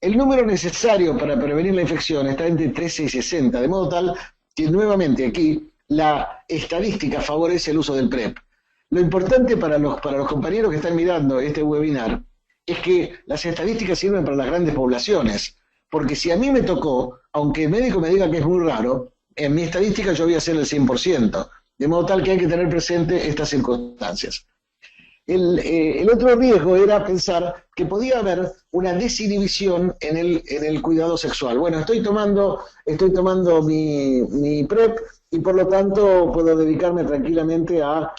El número necesario para prevenir la infección está entre 13 y 60, de modo tal que nuevamente aquí la estadística favorece el uso del PrEP. Lo importante para los compañeros que están mirando este webinar es que las estadísticas sirven para las grandes poblaciones, porque si a mí me tocó, aunque el médico me diga que es muy raro, en mi estadística yo voy a hacer el 100%, de modo tal que hay que tener presente estas circunstancias. El otro riesgo era pensar que podía haber una desinhibición en el cuidado sexual. Bueno, estoy tomando mi PrEP y por lo tanto puedo dedicarme tranquilamente a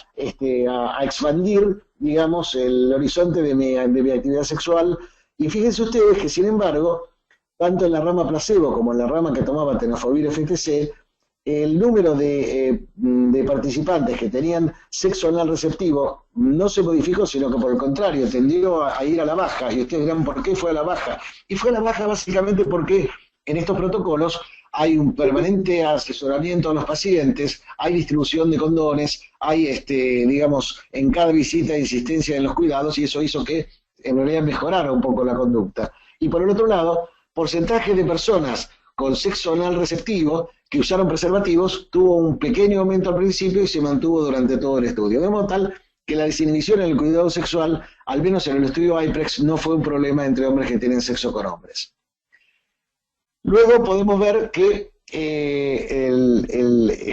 expandir, digamos, el horizonte de mi actividad sexual. Y fíjense ustedes que, sin embargo, tanto en la rama placebo como en la rama que tomaba tenofovir FTC, el número de participantes que tenían sexo anal receptivo no se modificó, sino que por el contrario tendió a ir a la baja. Y ustedes dirán, ¿por qué fue a la baja? Y fue a la baja básicamente porque en estos protocolos hay un permanente asesoramiento a los pacientes, hay distribución de condones, hay, digamos, en cada visita insistencia en los cuidados, y eso hizo que en realidad mejorara un poco la conducta. Y por el otro lado, porcentaje de personas con sexo anal receptivo que usaron preservativos tuvo un pequeño aumento al principio y se mantuvo durante todo el estudio. De modo tal que la desinhibición en el cuidado sexual, al menos en el estudio IPREX, no fue un problema entre hombres que tienen sexo con hombres. Luego podemos ver que el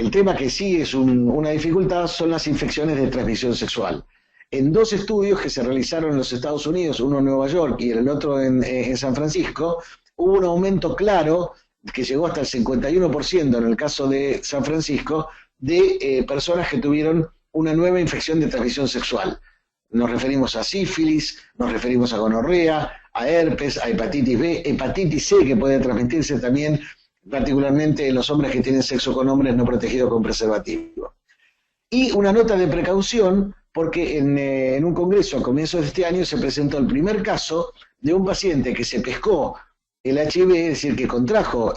tema que sí es una dificultad son las infecciones de transmisión sexual. En 2 estudios que se realizaron en los Estados Unidos, uno en Nueva York y el otro en San Francisco, hubo un aumento claro que llegó hasta el 51% en el caso de San Francisco, de personas que tuvieron una nueva infección de transmisión sexual. Nos referimos a sífilis, nos referimos a gonorrea, a herpes, a hepatitis B, hepatitis C, que puede transmitirse también, particularmente en los hombres que tienen sexo con hombres no protegidos con preservativo. Y una nota de precaución, porque en un congreso a comienzos de este año se presentó el primer caso de un paciente que se pescó el HIV, es decir, que contrajo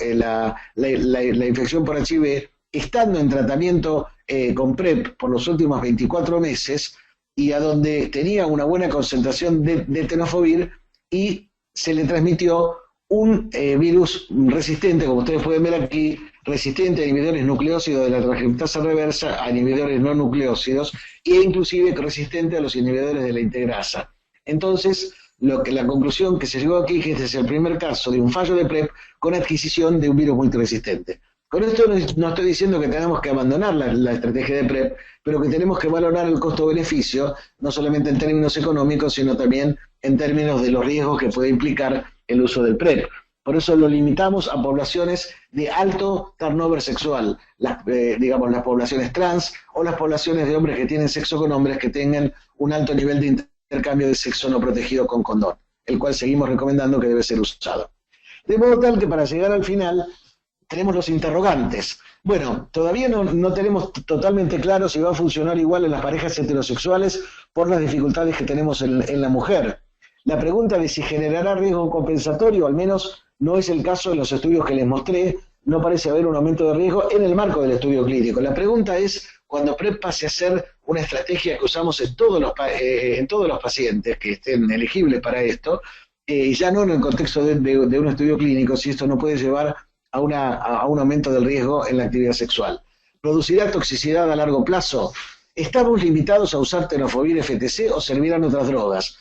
la infección por HIV estando en tratamiento con PrEP por los últimos 24 meses y a donde tenía una buena concentración de tenofovir y se le transmitió un virus resistente, como ustedes pueden ver aquí, resistente a inhibidores nucleócidos de la transcriptasa reversa, a inhibidores no nucleócidos e inclusive resistente a los inhibidores de la integrasa. Entonces, la conclusión que se llegó aquí es que este es el primer caso de un fallo de PrEP con adquisición de un virus multiresistente. Con esto no estoy diciendo que tenemos que abandonar la estrategia de PrEP, pero que tenemos que valorar el costo-beneficio, no solamente en términos económicos, sino también en términos de los riesgos que puede implicar el uso del PrEP. Por eso lo limitamos a poblaciones de alto turnover sexual, digamos las poblaciones trans o las poblaciones de hombres que tienen sexo con hombres que tengan un alto nivel de intercambio de sexo no protegido con condón, el cual seguimos recomendando que debe ser usado. De modo tal que para llegar al final tenemos los interrogantes. Bueno, todavía no tenemos totalmente claro si va a funcionar igual en las parejas heterosexuales por las dificultades que tenemos en la mujer. La pregunta de si generará riesgo compensatorio, al menos no es el caso en los estudios que les mostré, no parece haber un aumento de riesgo en el marco del estudio clínico. La pregunta es, cuando PrEP pase a ser una estrategia que usamos en todos los pacientes que estén elegibles para esto, y ya no en el contexto de un estudio clínico, si esto no puede llevar a un aumento del riesgo en la actividad sexual. ¿Producirá toxicidad a largo plazo? ¿Estamos limitados a usar tenofovir FTC o servirán otras drogas?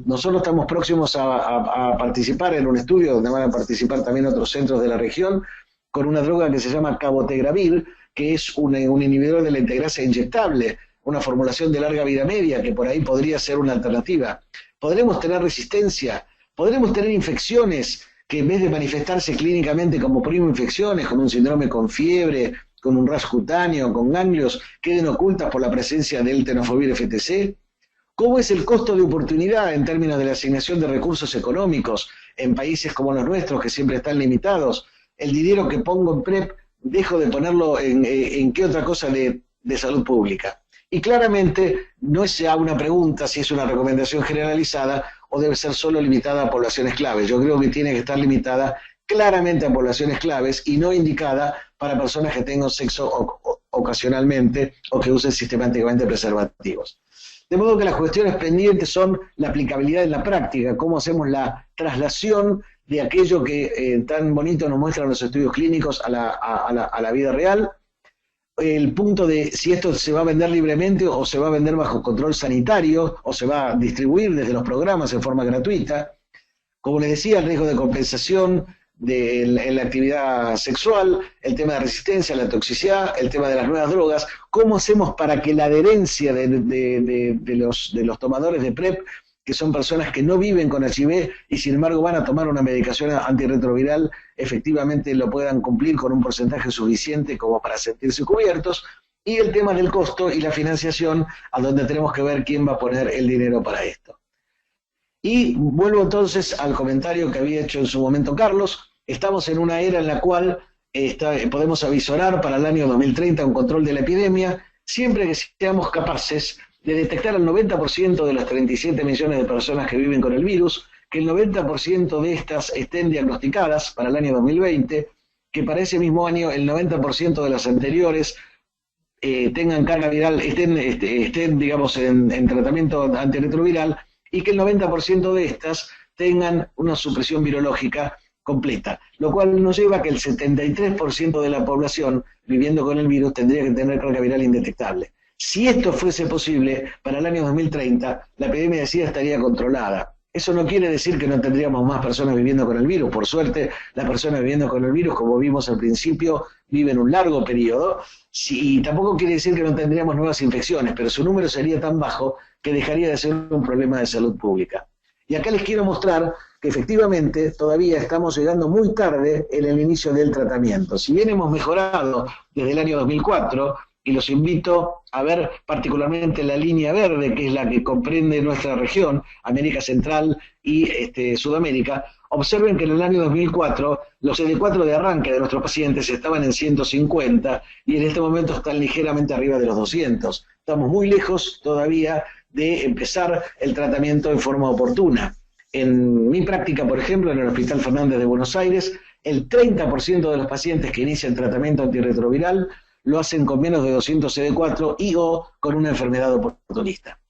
Nosotros estamos próximos a participar en un estudio donde van a participar también otros centros de la región con una droga que se llama cabotegravir, que es un inhibidor de la integrasa inyectable, una formulación de larga vida media que por ahí podría ser una alternativa. ¿Podremos tener resistencia? ¿Podremos tener infecciones que en vez de manifestarse clínicamente como primoinfecciones, con un síndrome con fiebre, con un ras cutáneo, con ganglios, queden ocultas por la presencia del tenofovir FTC? ¿Cómo es el costo de oportunidad en términos de la asignación de recursos económicos en países como los nuestros que siempre están limitados? El dinero que pongo en PrEP, dejo de ponerlo en qué otra cosa de salud pública. Y claramente no es ya una pregunta si es una recomendación generalizada o debe ser solo limitada a poblaciones claves. Yo creo que tiene que estar limitada claramente a poblaciones claves y no indicada para personas que tengan sexo ocasionalmente o que usen sistemáticamente preservativos. De modo que las cuestiones pendientes son la aplicabilidad en la práctica, cómo hacemos la traslación de aquello que tan bonito nos muestran los estudios clínicos a la vida real, el punto de si esto se va a vender libremente o se va a vender bajo control sanitario o se va a distribuir desde los programas en forma gratuita. Como les decía, el riesgo de compensación en la actividad sexual, el tema de resistencia, la toxicidad, el tema de las nuevas drogas, cómo hacemos para que la adherencia de los tomadores de PrEP, que son personas que no viven con HIV y sin embargo van a tomar una medicación antirretroviral, efectivamente lo puedan cumplir con un porcentaje suficiente como para sentirse cubiertos, y el tema del costo y la financiación, a donde tenemos que ver quién va a poner el dinero para esto. Y vuelvo entonces al comentario que había hecho en su momento Carlos. Estamos en una era en la cual podemos avisorar para el año 2030 un control de la epidemia, siempre que seamos capaces de detectar al 90% de las 37 millones de personas que viven con el virus, que el 90% de estas estén diagnosticadas para el año 2020, que para ese mismo año el 90% de las anteriores tengan carga viral, estén digamos, en tratamiento antirretroviral, y que el 90% de estas tengan una supresión virológica completa, lo cual nos lleva a que el 73% de la población viviendo con el virus tendría que tener carga viral indetectable. Si esto fuese posible, para el año 2030 la epidemia de SIDA estaría controlada. Eso no quiere decir que no tendríamos más personas viviendo con el virus. Por suerte, las personas viviendo con el virus, como vimos al principio, viven un largo periodo. Y tampoco quiere decir que no tendríamos nuevas infecciones, pero su número sería tan bajo que dejaría de ser un problema de salud pública. Y acá les quiero mostrar que efectivamente todavía estamos llegando muy tarde en el inicio del tratamiento. Si bien hemos mejorado desde el año 2004, y los invito a ver particularmente la línea verde, que es la que comprende nuestra región, América Central y Sudamérica, observen que en el año 2004 los CD4 de arranque de nuestros pacientes estaban en 150 y en este momento están ligeramente arriba de los 200. Estamos muy lejos todavía de empezar el tratamiento en forma oportuna. En mi práctica, por ejemplo, en el Hospital Fernández de Buenos Aires, el 30% de los pacientes que inician tratamiento antirretroviral lo hacen con menos de 200 CD4 y o con una enfermedad oportunista.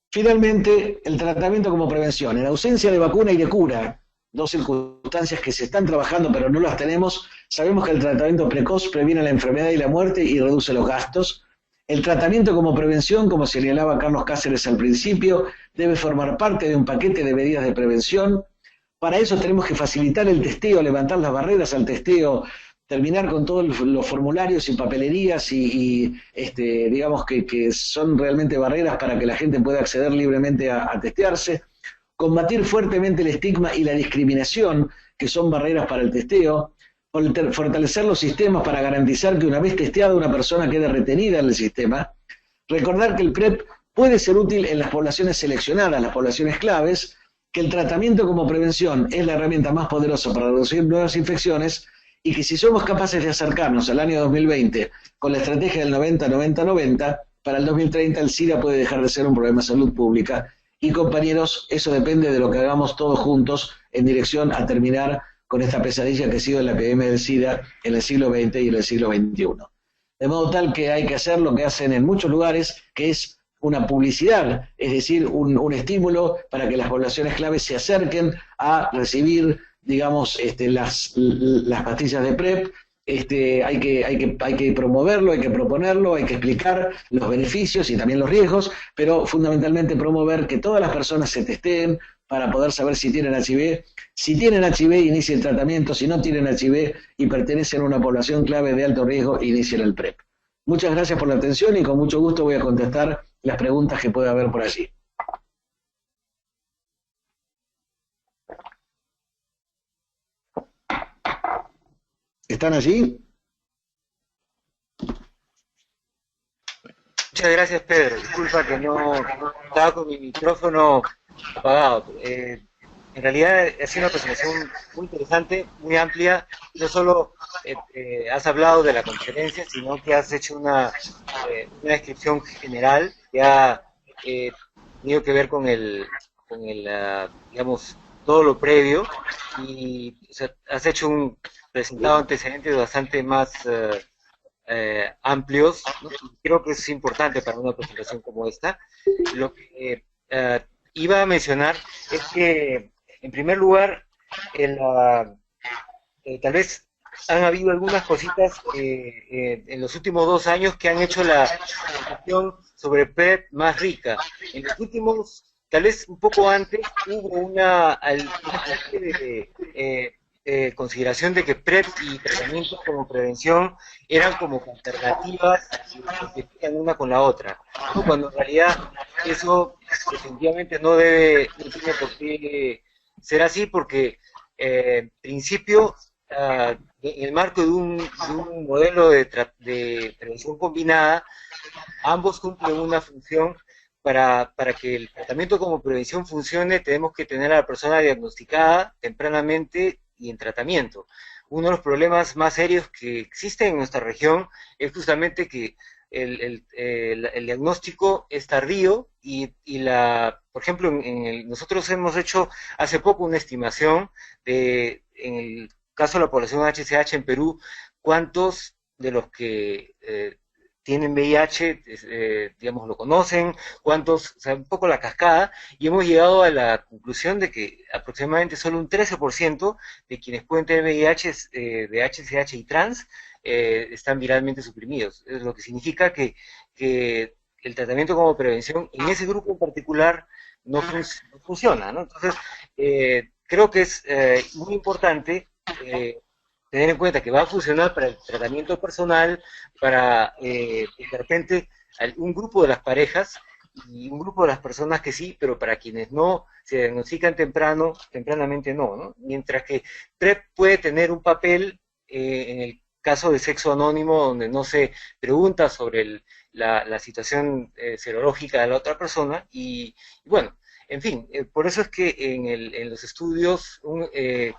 Finalmente, el tratamiento como prevención. En ausencia de vacuna y de cura, dos circunstancias que se están trabajando pero no las tenemos, sabemos que el tratamiento precoz previene la enfermedad y la muerte y reduce los gastos. El tratamiento como prevención, como señalaba Carlos Cáceres al principio, debe formar parte de un paquete de medidas de prevención. Para eso tenemos que facilitar el testeo, levantar las barreras al testeo, terminar con todos los formularios y papelerías digamos que son realmente barreras para que la gente pueda acceder libremente a testearse, combatir fuertemente el estigma y la discriminación, que son barreras para el testeo, fortalecer los sistemas para garantizar que una vez testeada una persona quede retenida en el sistema, recordar que el PrEP puede ser útil en las poblaciones seleccionadas, las poblaciones claves, que el tratamiento como prevención es la herramienta más poderosa para reducir nuevas infecciones, y que si somos capaces de acercarnos al año 2020 con la estrategia del 90-90-90, para el 2030 el SIDA puede dejar de ser un problema de salud pública. Y compañeros, eso depende de lo que hagamos todos juntos en dirección a terminar con esta pesadilla que ha sido la epidemia del SIDA en el siglo XX y en el siglo XXI. De modo tal que hay que hacer lo que hacen en muchos lugares, que es una publicidad, es decir, un estímulo para que las poblaciones claves se acerquen a recibir, digamos, las pastillas de PrEP. Hay que promoverlo, hay que proponerlo, hay que explicar los beneficios y también los riesgos, pero fundamentalmente promover que todas las personas se testeen para poder saber si tienen HIV. Si tienen HIV, inicien el tratamiento. Si no tienen HIV y pertenecen a una población clave de alto riesgo, inicien el PrEP. Muchas gracias por la atención y con mucho gusto voy a contestar las preguntas que pueda haber por allí. ¿Están allí? Muchas gracias, Pedro. Disculpa que no estaba con mi micrófono apagado. en realidad ha sido una presentación muy interesante, muy amplia. No solo has hablado de la conferencia, sino que has hecho una descripción general que ha tenido que ver con digamos, todo lo previo y o sea, has hecho un presentado antecedentes bastante más amplios, ¿no? Y creo que es importante para una presentación como esta. Lo que iba a mencionar es que, en primer lugar, el, uh, tal vez han habido algunas cositas en los últimos 2 años que han hecho la discusión sobre PrEP más rica. En los últimos, tal vez un poco antes, hubo una especie de consideración de que PrEP y tratamientos como prevención eran como alternativas que competían una con la otra, ¿no? Cuando en realidad eso definitivamente no tiene por qué ser así, porque en principio en el marco de un modelo de prevención combinada, ambos cumplen una función. Para que el tratamiento como prevención funcione, tenemos que tener a la persona diagnosticada tempranamente y en tratamiento. Uno de los problemas más serios que existen en nuestra región es justamente que el diagnóstico es tardío por ejemplo, nosotros hemos hecho hace poco una estimación en el caso de la población HCH en Perú, cuántos de los que tienen VIH, digamos, lo conocen, cuántos, o sea, un poco la cascada, y hemos llegado a la conclusión de que aproximadamente solo un 13% de quienes pueden tener VIH de HCH y trans están viralmente suprimidos, es lo que significa que el tratamiento como prevención en ese grupo en particular no funciona, ¿no? Entonces, creo que es muy importante tener en cuenta que va a funcionar para el tratamiento personal, para de repente un grupo de las parejas y un grupo de las personas que sí, pero para quienes no se diagnostican tempranamente no. Mientras que PrEP puede tener un papel en el caso de sexo anónimo, donde no se pregunta sobre la situación serológica de la otra persona, y bueno, en fin, por eso es que en los estudios,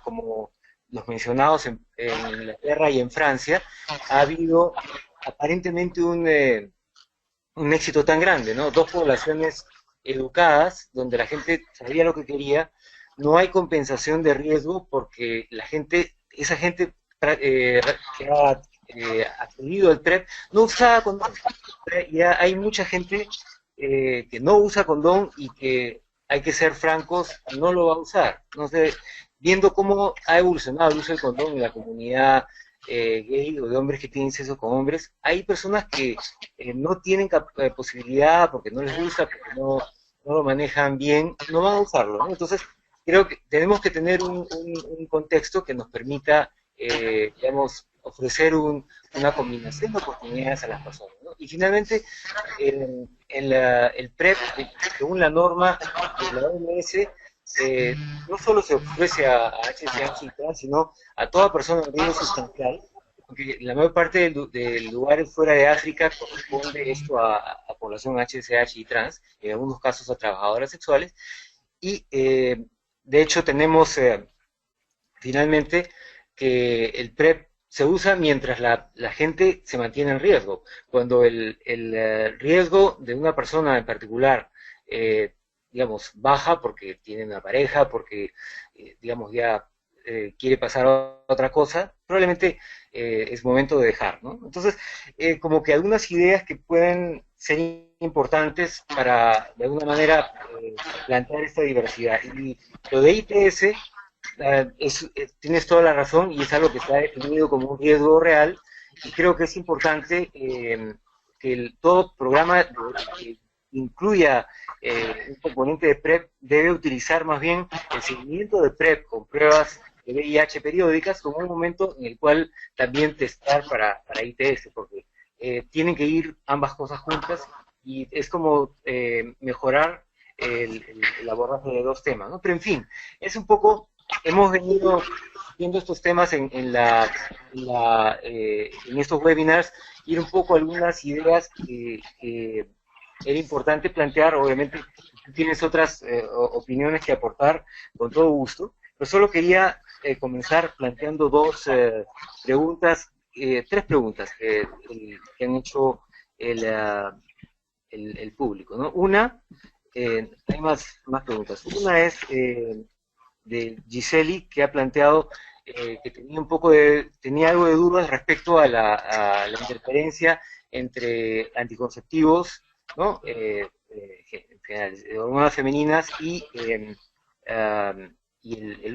como los mencionados en Inglaterra y en Francia, ha habido aparentemente un éxito tan grande, ¿no? Dos poblaciones educadas, donde la gente sabía lo que quería, no hay compensación de riesgo porque esa gente que ha accedido al PrEP no usaba condón. Ya hay mucha gente que no usa condón y que, hay que ser francos, no lo va a usar. No sé, viendo cómo ha evolucionado el uso del condón en la comunidad gay o de hombres que tienen sexo con hombres, hay personas que no tienen posibilidad porque no les gusta, porque no lo manejan bien, no van a usarlo, ¿no? Entonces, creo que tenemos que tener un contexto que nos permita, digamos, ofrecer una combinación de oportunidades a las personas, ¿no? Y finalmente, el PrEP, según la norma de la OMS, no solo se ofrece a HCH y trans, sino a toda persona en riesgo sustancial, porque la mayor parte de lugares fuera de África corresponde esto a población HCH y trans, en algunos casos a trabajadoras sexuales, y de hecho tenemos finalmente que el PrEP se usa mientras la gente se mantiene en riesgo. Cuando el riesgo de una persona en particular, digamos, baja porque tiene una pareja, porque, digamos, ya quiere pasar a otra cosa, probablemente es momento de dejar, ¿no? Entonces, como que algunas ideas que pueden ser importantes para, de alguna manera, plantear esta diversidad. Y lo de ITS, tienes toda la razón y es algo que está definido como un riesgo real y creo que es importante que todo programa que incluya un componente de PrEP debe utilizar más bien el seguimiento de PrEP con pruebas de VIH periódicas como un momento en el cual también testar para ITS, porque tienen que ir ambas cosas juntas y es como mejorar el abordaje de dos temas, ¿no? Pero en fin, es un poco, hemos venido viendo estos temas en estos webinars, ir un poco algunas ideas que era importante plantear, obviamente, si tú tienes otras opiniones que aportar, con todo gusto, pero solo quería comenzar planteando preguntas, tres preguntas que han hecho el, ah, el público, ¿no? Una, hay más preguntas. Una es de Giseli, que ha planteado que tenía algo de dudas respecto a la interferencia entre anticonceptivos, ¿no? En general, hormonas femeninas y el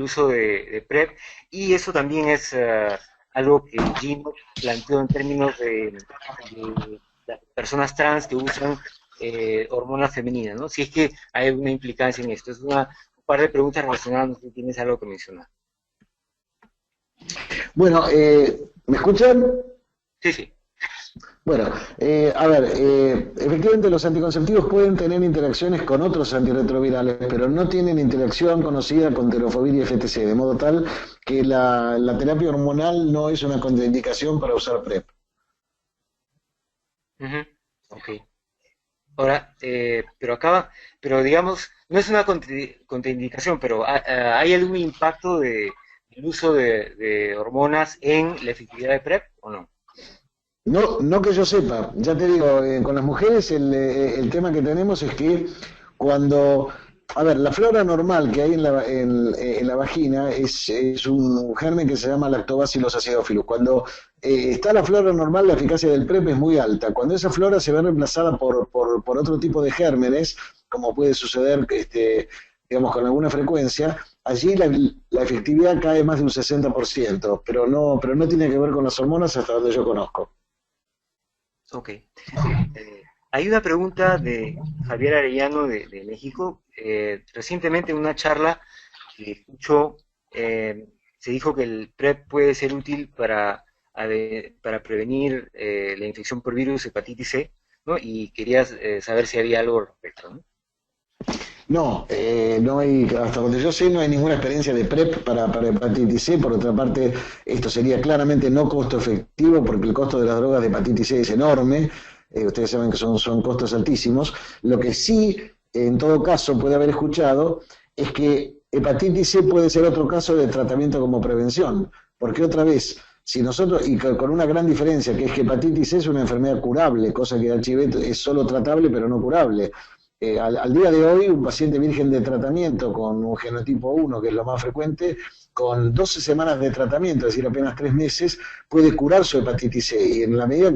uso de PrEP, y eso también es algo que Gino planteó en términos de las personas trans que usan hormonas femeninas, ¿no? Si es que hay alguna implicancia en esto. Es un par de preguntas relacionadas, no sé si tienes algo que mencionar. Bueno, ¿me escuchan? Sí, sí. Bueno, a ver, efectivamente los anticonceptivos pueden tener interacciones con otros antirretrovirales, pero no tienen interacción conocida con tenofovir y FTC, de modo tal que la terapia hormonal no es una contraindicación para usar PrEP. Ujú. Ok. Ahora, pero digamos, no es una contraindicación, pero ¿hay algún impacto del uso de hormonas en la efectividad de PrEP o no? No, no que yo sepa, ya te digo, con las mujeres el tema que tenemos es que cuando, a ver, la flora normal que hay en la vagina es un germen que se llama Lactobacillus acidophilus. Cuando está la flora normal, la eficacia del PrEP es muy alta. Cuando esa flora se ve reemplazada por otro tipo de gérmenes, como puede suceder, digamos, con alguna frecuencia, allí la efectividad cae más de un 60%, pero no tiene que ver con las hormonas hasta donde yo conozco. Ok. Hay una pregunta de Javier Arellano de México. Recientemente en una charla que escuchó, se dijo que el PrEP puede ser útil para prevenir la infección por virus hepatitis C, ¿no? Y querías saber si había algo al respecto, ¿no? No, no hay, hasta donde yo sé, no hay ninguna experiencia de PrEP para hepatitis C. Por otra parte, esto sería claramente no costo efectivo porque el costo de las drogas de hepatitis C es enorme. Ustedes saben que son costos altísimos. Lo que sí, en todo caso, puede haber escuchado es que hepatitis C puede ser otro caso de tratamiento como prevención. Porque otra vez, si nosotros, y con una gran diferencia, que es que hepatitis C es una enfermedad curable, cosa que el HIV es solo tratable pero no curable. Al día de hoy, un paciente virgen de tratamiento con un genotipo 1, que es lo más frecuente, con 12 semanas de tratamiento, es decir, apenas 3 meses, puede curar su hepatitis C. Y en la medida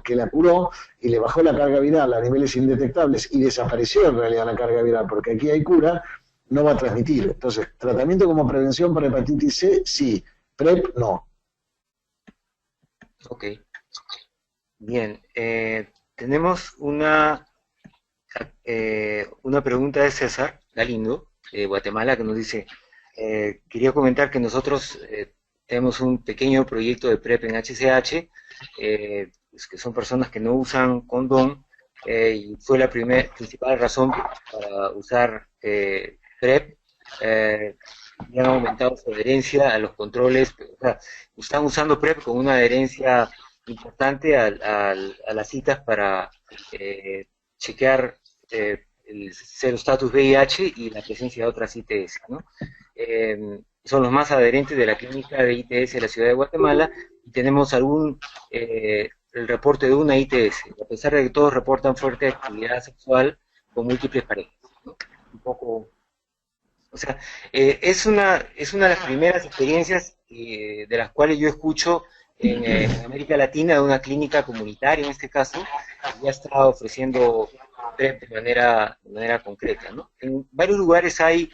que la curó y le bajó la carga viral a niveles indetectables y desapareció en realidad la carga viral, porque aquí hay cura, no va a transmitir. Entonces, tratamiento como prevención para hepatitis C, sí. PrEP, no. Ok. Bien. Tenemos una pregunta de César Galindo, de Guatemala, que nos dice, quería comentar que nosotros tenemos un pequeño proyecto de PrEP en HCH, pues que son personas que no usan condón, y fue la principal razón para usar PrEP, y han aumentado su adherencia a los controles, o sea, están usando PrEP con una adherencia importante a las citas para chequear el serostatus VIH y la presencia de otras ITS, ¿no? Son los más adherentes de la clínica de ITS de la ciudad de Guatemala y tenemos el reporte de una ITS, a pesar de que todos reportan fuerte actividad sexual con múltiples parejas, ¿no? Un poco, o sea, es una de las primeras experiencias de las cuales yo escucho en América Latina, de una clínica comunitaria en este caso, que ya está ofreciendo PrEP de manera concreta, ¿no? En varios lugares hay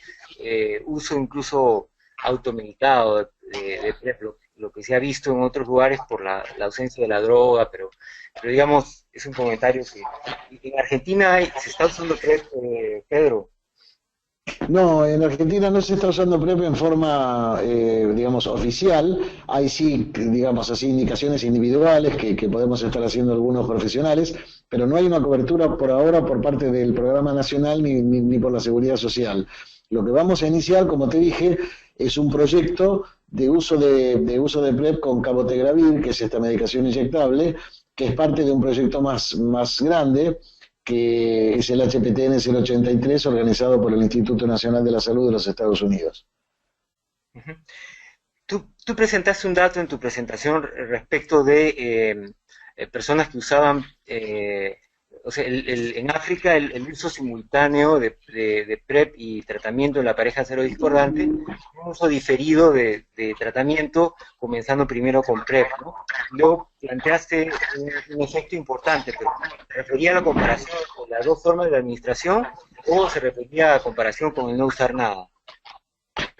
uso incluso automedicado de PrEP, lo que se ha visto en otros lugares por la ausencia de la droga, pero digamos, es un comentario que en Argentina se está usando PrEP, Pedro. No, en Argentina no se está usando PrEP en forma, digamos, oficial. Hay sí, digamos así, indicaciones individuales que podemos estar haciendo algunos profesionales, pero no hay una cobertura por ahora por parte del Programa Nacional ni por la Seguridad Social. Lo que vamos a iniciar, como te dije, es un proyecto de uso de PrEP con cabotegravir, que es esta medicación inyectable, que es parte de un proyecto más grande, que es el HPTN 083, organizado por el Instituto Nacional de la Salud de los Estados Unidos. Ujú. Tú presentaste un dato en tu presentación respecto de personas que usaban, o sea, en África el uso simultáneo de PrEP y tratamiento en la pareja serodiscordante, un uso diferido de tratamiento, comenzando primero con PrEP, ¿no? Luego planteaste un efecto importante, pero ¿se refería a la comparación con las dos formas de administración o se refería a comparación con el no usar nada?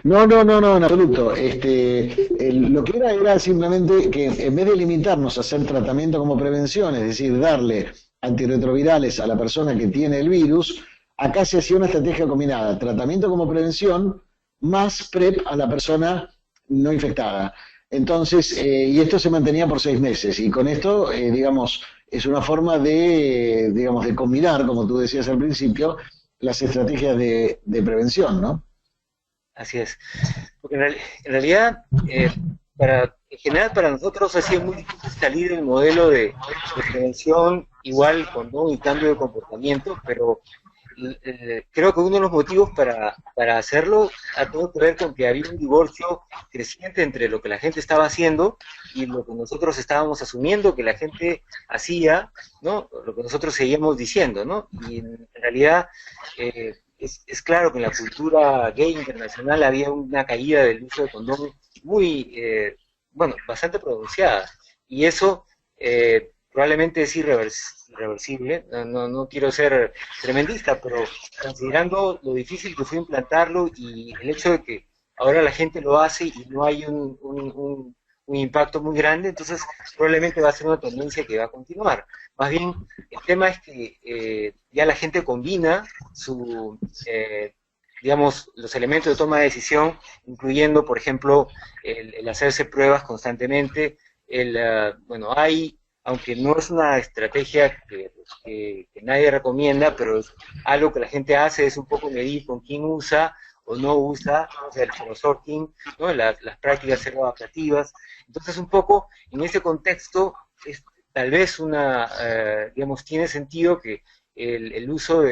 No, no, no, no, en absoluto. Lo que era simplemente que en vez de limitarnos a hacer tratamiento como prevención, es decir, darle antirretrovirales a la persona que tiene el virus, acá se hacía una estrategia combinada, tratamiento como prevención más PrEP a la persona no infectada. Entonces, y esto se mantenía por 6 meses, y con esto, digamos, es una forma de, digamos, de combinar, como tú decías al principio, las estrategias de prevención, ¿no? Así es. Porque en realidad, en general para nosotros ha sido muy difícil salir del modelo de prevención igual con ¿no? y cambio de comportamiento, pero creo que uno de los motivos para hacerlo ha tenido que ver con que había un divorcio creciente entre lo que la gente estaba haciendo y lo que nosotros estábamos asumiendo que la gente hacía, ¿no? Lo que nosotros seguíamos diciendo, ¿no? Y en realidad es claro que en la cultura gay internacional había una caída del uso de condón muy, bueno, bastante pronunciada. Y eso probablemente es irreversible. No quiero ser tremendista, pero considerando lo difícil que fue implantarlo y el hecho de que ahora la gente lo hace y no hay un impacto muy grande, entonces probablemente va a ser una tendencia que va a continuar. Más bien, el tema es que ya la gente combina digamos, los elementos de toma de decisión, incluyendo, por ejemplo, el hacerse pruebas constantemente. Bueno, aunque no es una estrategia que nadie recomienda, pero es algo que la gente hace, es un poco medir con quién usa o no usa, o sea, el serosorting, ¿no? Las prácticas seroadaptativas. Entonces, un poco en ese contexto, tal vez digamos, tiene sentido que el uso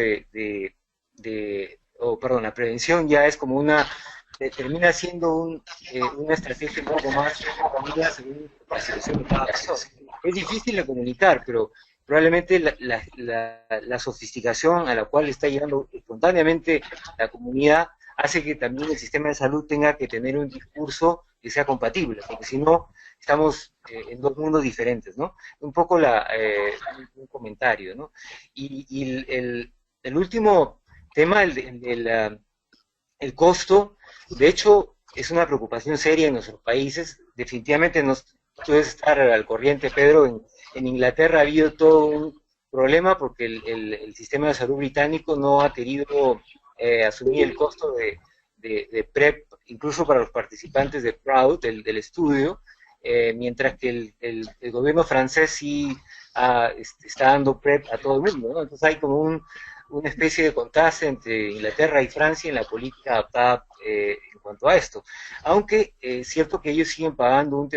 perdón, la prevención ya es como termina siendo una estrategia un poco más común según la situación de cada persona. Es difícil de comunicar, pero probablemente la sofisticación a la cual está llegando espontáneamente la comunidad hace que también el sistema de salud tenga que tener un discurso que sea compatible, porque si no, estamos en dos mundos diferentes, ¿no? Un poco un comentario, ¿no? Y el último tema, el costo, de hecho, es una preocupación seria en nuestros países. Definitivamente tú debes estar al corriente, Pedro. En Inglaterra ha habido todo un problema porque el sistema de salud británico no ha querido asumir el costo de PrEP, incluso para los participantes de PROUD, del estudio, mientras que el gobierno francés sí está dando PrEP a todo el mundo, ¿no? Entonces hay como una especie de contraste entre Inglaterra y Francia en la política adaptada en cuanto a esto. Aunque es cierto que ellos siguen pagando un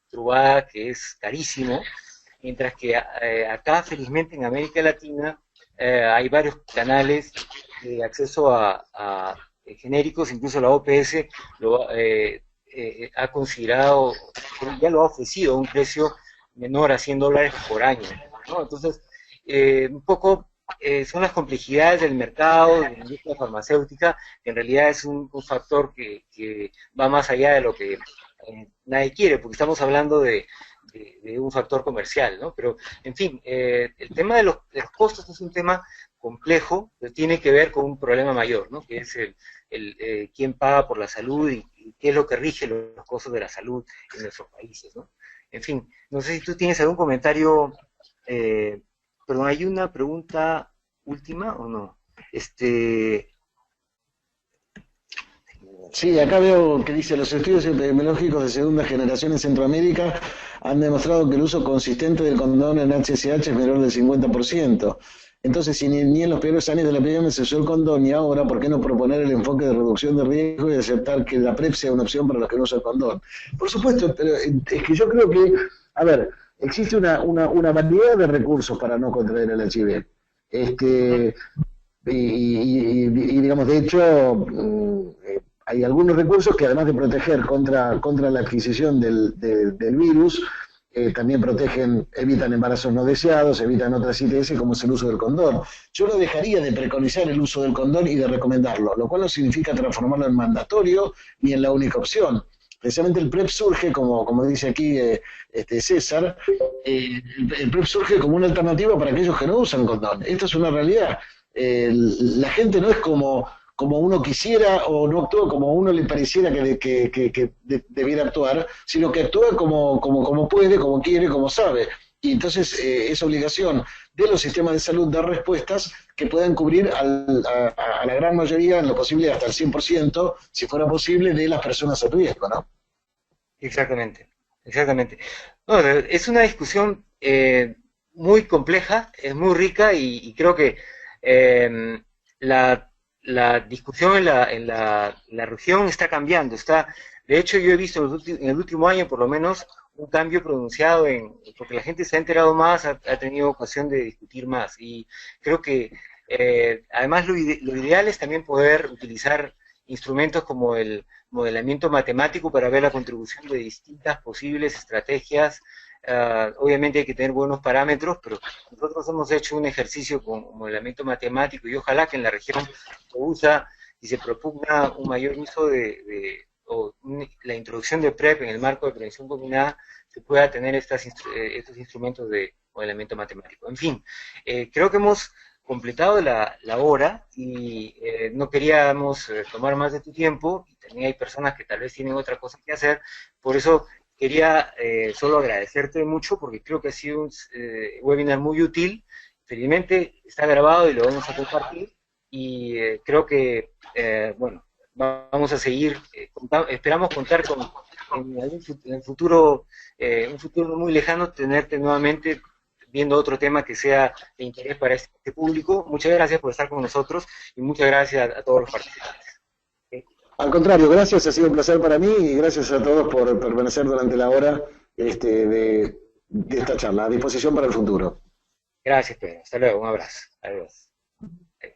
trubada que es carísimo, mientras que acá, felizmente, en América Latina, hay varios canales de acceso a genéricos, incluso la OPS ha considerado, ya lo ha ofrecido a un precio menor a $100 por año, ¿no? Entonces, un poco son las complejidades del mercado, de la industria farmacéutica, que en realidad es un factor que va más allá de lo que nadie quiere, porque estamos hablando de un factor comercial, ¿no? Pero, en fin, el tema de los costos es un tema complejo, pero tiene que ver con un problema mayor, ¿no? Que es quién paga por la salud y qué es lo que rige los costos de la salud en nuestros países, ¿no? En fin, no sé si tú tienes algún comentario, perdón, ¿hay una pregunta última o no? Sí, acá veo que dice, los estudios epidemiológicos de segunda generación en Centroamérica han demostrado que el uso consistente del condón en HSH es menor del 50%. Entonces, si ni en los peores años de la epidemia se usó el condón y ahora, ¿por qué no proponer el enfoque de reducción de riesgo y aceptar que la PrEP sea una opción para los que no usan condón? Por supuesto, pero es que yo creo que, a ver, existe una variedad de recursos para no contraer el HIV. Este, digamos, de hecho, hay algunos recursos que además de proteger contra la adquisición del virus, también protegen, evitan embarazos no deseados, evitan otras ITS como es el uso del condón. Yo no dejaría de preconizar el uso del condón y de recomendarlo, lo cual no significa transformarlo en mandatorio ni en la única opción. Precisamente el PrEP surge, como dice aquí César, el PrEP surge como una alternativa para aquellos que no usan condón. Esto es una realidad. La gente no es como uno quisiera o no actúa como a uno le pareciera que debiera actuar, sino que actúa como puede, como quiere, como sabe. Y entonces es obligación de los sistemas de salud dar respuestas que puedan cubrir a la gran mayoría, en lo posible hasta el 100%, si fuera posible, de las personas a riesgo, ¿no? Exactamente, exactamente. No, es una discusión muy compleja, es muy rica y creo que eh, la discusión en la región está cambiando. De hecho, yo he visto en el último año, por lo menos, un cambio pronunciado porque la gente se ha enterado más, ha tenido ocasión de discutir más. Y creo que, además, lo ideal es también poder utilizar instrumentos como el modelamiento matemático para ver la contribución de distintas posibles estrategias. Obviamente hay que tener buenos parámetros, pero nosotros hemos hecho un ejercicio con modelamiento matemático y ojalá que en la región se usa y se propugna un mayor uso o la introducción de PrEP en el marco de prevención combinada, se pueda tener estos instrumentos de modelamiento matemático. En fin, creo que hemos completado la hora y no queríamos tomar más de tu tiempo, y también hay personas que tal vez tienen otra cosa que hacer, por eso quería solo agradecerte mucho porque creo que ha sido un webinar muy útil. Felizmente está grabado y lo vamos a compartir y creo que, bueno, vamos a seguir, esperamos contar en el futuro, un futuro muy lejano, tenerte nuevamente viendo otro tema que sea de interés para este público. Muchas gracias por estar con nosotros y muchas gracias a todos los participantes. ¿Okay? Al contrario, gracias, ha sido un placer para mí y gracias a todos por permanecer durante la hora de esta charla. A disposición para el futuro. Gracias, Pedro. Hasta luego. Un abrazo. Adiós.